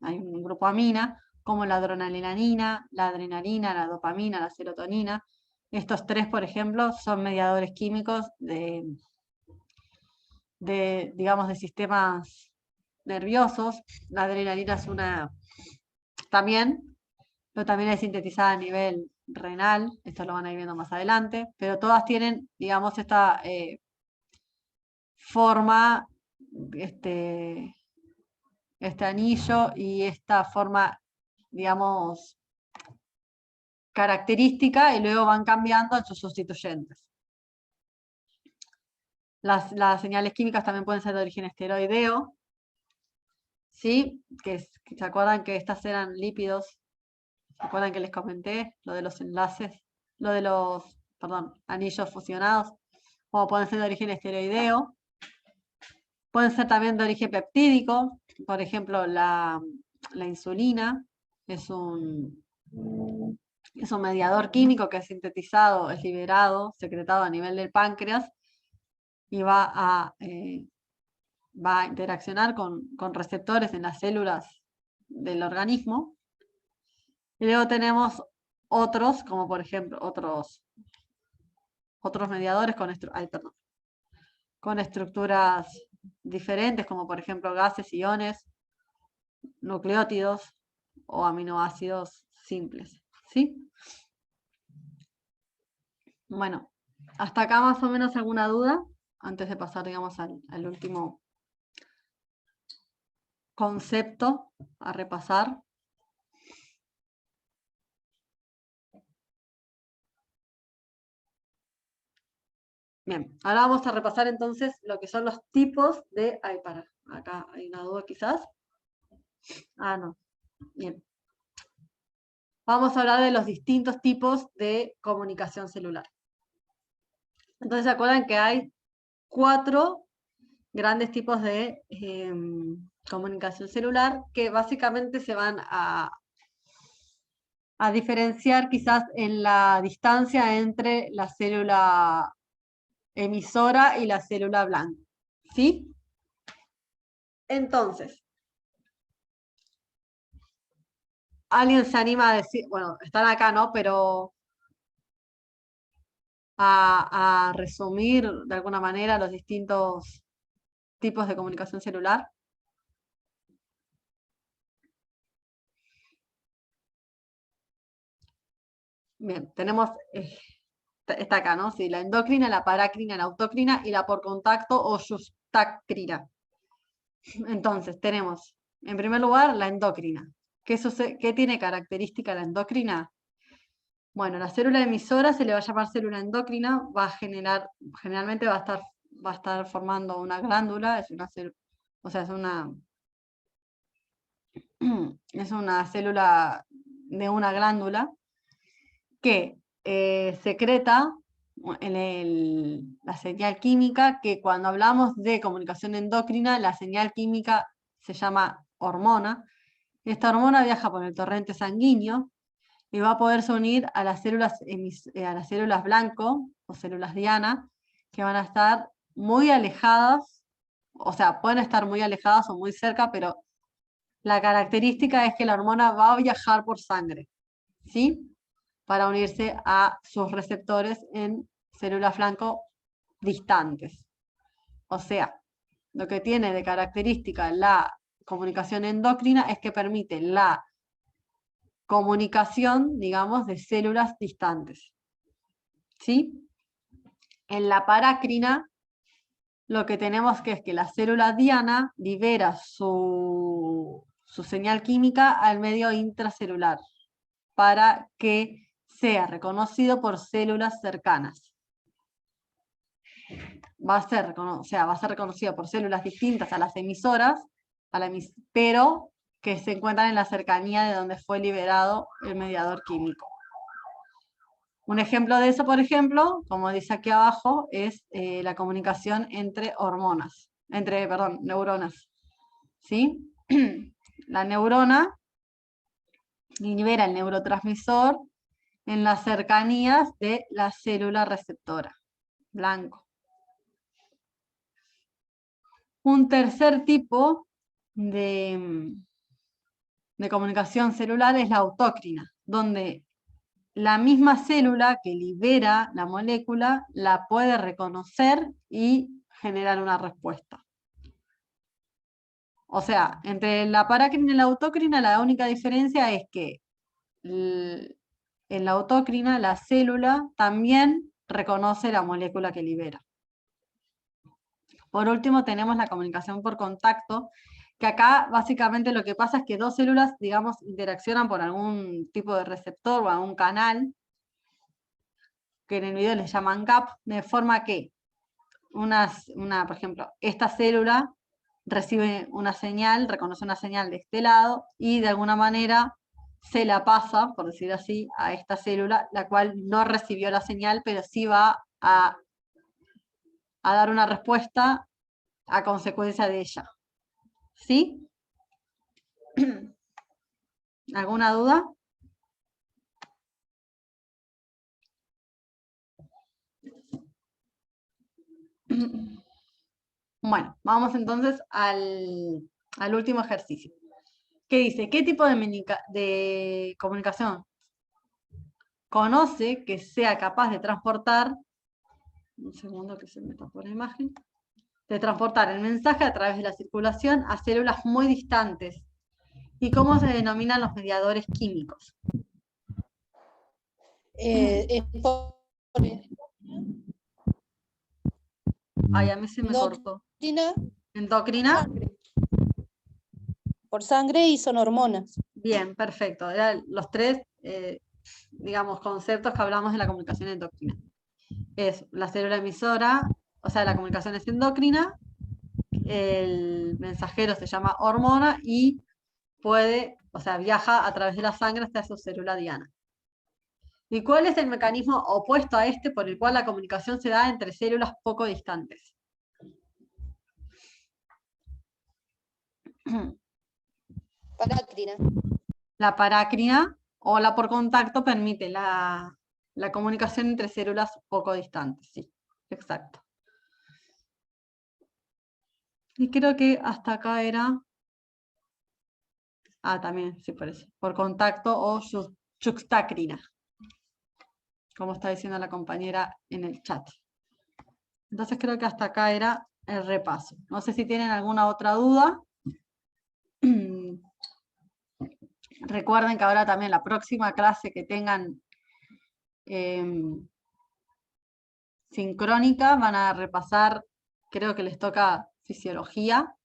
hay un grupo amina, como la adrenalina, la dopamina, la serotonina. Estos tres, por ejemplo, son mediadores químicos digamos, de sistemas nerviosos. La adrenalina es una también, pero también es sintetizada a nivel renal, esto lo van a ir viendo más adelante, pero todas tienen, digamos, esta forma, este anillo y esta forma, digamos, característica, y luego van cambiando en sus sustituyentes. Las señales químicas también pueden ser de origen esteroideo, ¿sí? Que ¿se acuerdan que estas eran lípidos? ¿Se acuerdan que les comenté lo de los enlaces? Lo de los, perdón, anillos fusionados, o pueden ser de origen esteroideo. Pueden ser también de origen peptídico, por ejemplo, la insulina es un mediador químico que es sintetizado, es liberado, secretado a nivel del páncreas y va a interaccionar con receptores en las células del organismo. Y luego tenemos otros, como por ejemplo, otros mediadores con estructuras diferentes, como por ejemplo gases, iones, nucleótidos o aminoácidos simples, ¿sí? Bueno, hasta acá más o menos alguna duda, antes de pasar, digamos, al último concepto a repasar. Bien, ahora vamos a repasar entonces lo que son los tipos de... Ay, para, acá hay una duda quizás. Ah, no. Bien. Vamos a hablar de los distintos tipos de comunicación celular. Entonces, ¿se acuerdan que hay 4 grandes tipos de comunicación celular que básicamente se van a diferenciar quizás en la distancia entre la célula emisora y la célula blanca? ¿Sí? Entonces, ¿alguien se anima a decir, bueno, están acá, ¿no? Pero a resumir de alguna manera los distintos tipos de comunicación celular? Bien, tenemos, está acá, ¿no? Sí, la endocrina, la parácrina, la autocrina y la por contacto o yustacrina. Entonces, tenemos, en primer lugar, la endocrina. ¿Qué tiene característica la endocrina? Bueno, la célula emisora se le va a llamar célula endocrina, va a generar, generalmente va a estar formando una glándula, es una célula, o sea, es una célula de una glándula que secreta la señal química, que cuando hablamos de comunicación endocrina, la señal química se llama hormona. Esta hormona viaja por el torrente sanguíneo y va a poderse unir a las células blanco o células diana, que van a estar muy alejadas, o sea, pueden estar muy alejadas o muy cerca, pero la característica es que la hormona va a viajar por sangre, ¿sí? Para unirse a sus receptores en células blanco distantes. O sea, lo que tiene de característica la comunicación endocrina es que permite la comunicación, digamos, de células distantes. ¿Sí? En la parácrina, lo que tenemos es que la célula diana libera su señal química al medio intracelular para que sea reconocido por células cercanas. Va a ser reconocido por células distintas a las emisoras, pero que se encuentran en la cercanía de donde fue liberado el mediador químico. Un ejemplo de eso, por ejemplo, como dice aquí abajo, es la comunicación entre neuronas. ¿Sí? La neurona libera el neurotransmisor en las cercanías de la célula receptora, blanco. Un tercer tipo de comunicación celular es la autócrina, donde la misma célula que libera la molécula la puede reconocer y generar una respuesta. O sea, entre la parácrina y la autócrina la única diferencia es que en la autócrina la célula también reconoce la molécula que libera. Por último tenemos la comunicación por contacto, que acá básicamente lo que pasa es que 2 células, digamos, interaccionan por algún tipo de receptor o algún canal, que en el video les llaman gap, de forma que por ejemplo, esta célula recibe una señal, reconoce una señal de este lado y de alguna manera se la pasa, por decir así, a esta célula, la cual no recibió la señal, pero sí va a dar una respuesta a consecuencia de ella. ¿Sí? ¿Alguna duda? Bueno, vamos entonces al último ejercicio. ¿Qué dice? ¿Qué tipo de comunicación conoce que sea capaz de transportar, un segundo que se me tapó la imagen, de transportar el mensaje a través de la circulación a células muy distantes? ¿Y cómo se denominan los mediadores químicos? Es Ay, a mí se me cortó. ¿Endocrina? por sangre y son hormonas. Bien, perfecto. Eran los tres, digamos, conceptos que hablamos de la comunicación endocrina. Es la célula emisora, o sea, la comunicación es endocrina, el mensajero se llama hormona y puede, o sea, viaja a través de la sangre hasta su célula diana. ¿Y cuál es el mecanismo opuesto a este por el cual la comunicación se da entre células poco distantes? Parácrina. La parácrina o la por contacto permite la comunicación entre células poco distantes, sí, exacto. Y creo que hasta acá era... Ah, también, sí parece. Por contacto o yuxtacrina, como está diciendo la compañera en el chat. Entonces creo que hasta acá era el repaso. No sé si tienen alguna otra duda. Recuerden que ahora también la próxima clase que tengan sincrónica van a repasar, creo que les toca fisiología.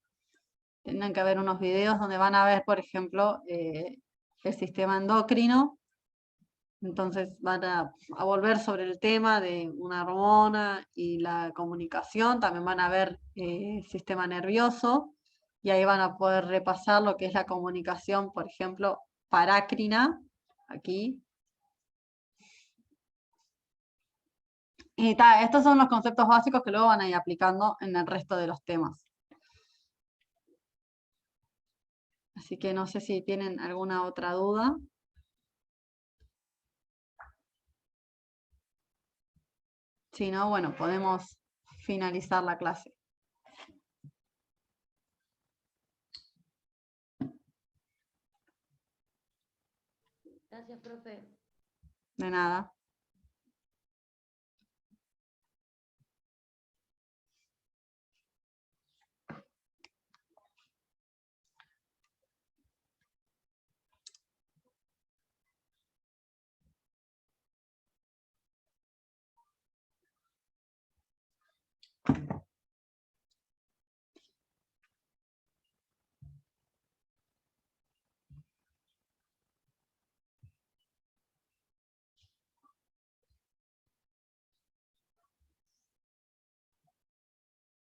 Tendrán que ver unos videos donde van a ver, por ejemplo, el sistema endocrino. Entonces van a volver sobre el tema de una hormona y la comunicación. También van a ver el sistema nervioso. Y ahí van a poder repasar lo que es la comunicación, por ejemplo, parácrina, aquí. Y estos son los conceptos básicos que luego van a ir aplicando en el resto de los temas. Así que no sé si tienen alguna otra duda. Si no, bueno, podemos finalizar la clase. Gracias, profe. De nada.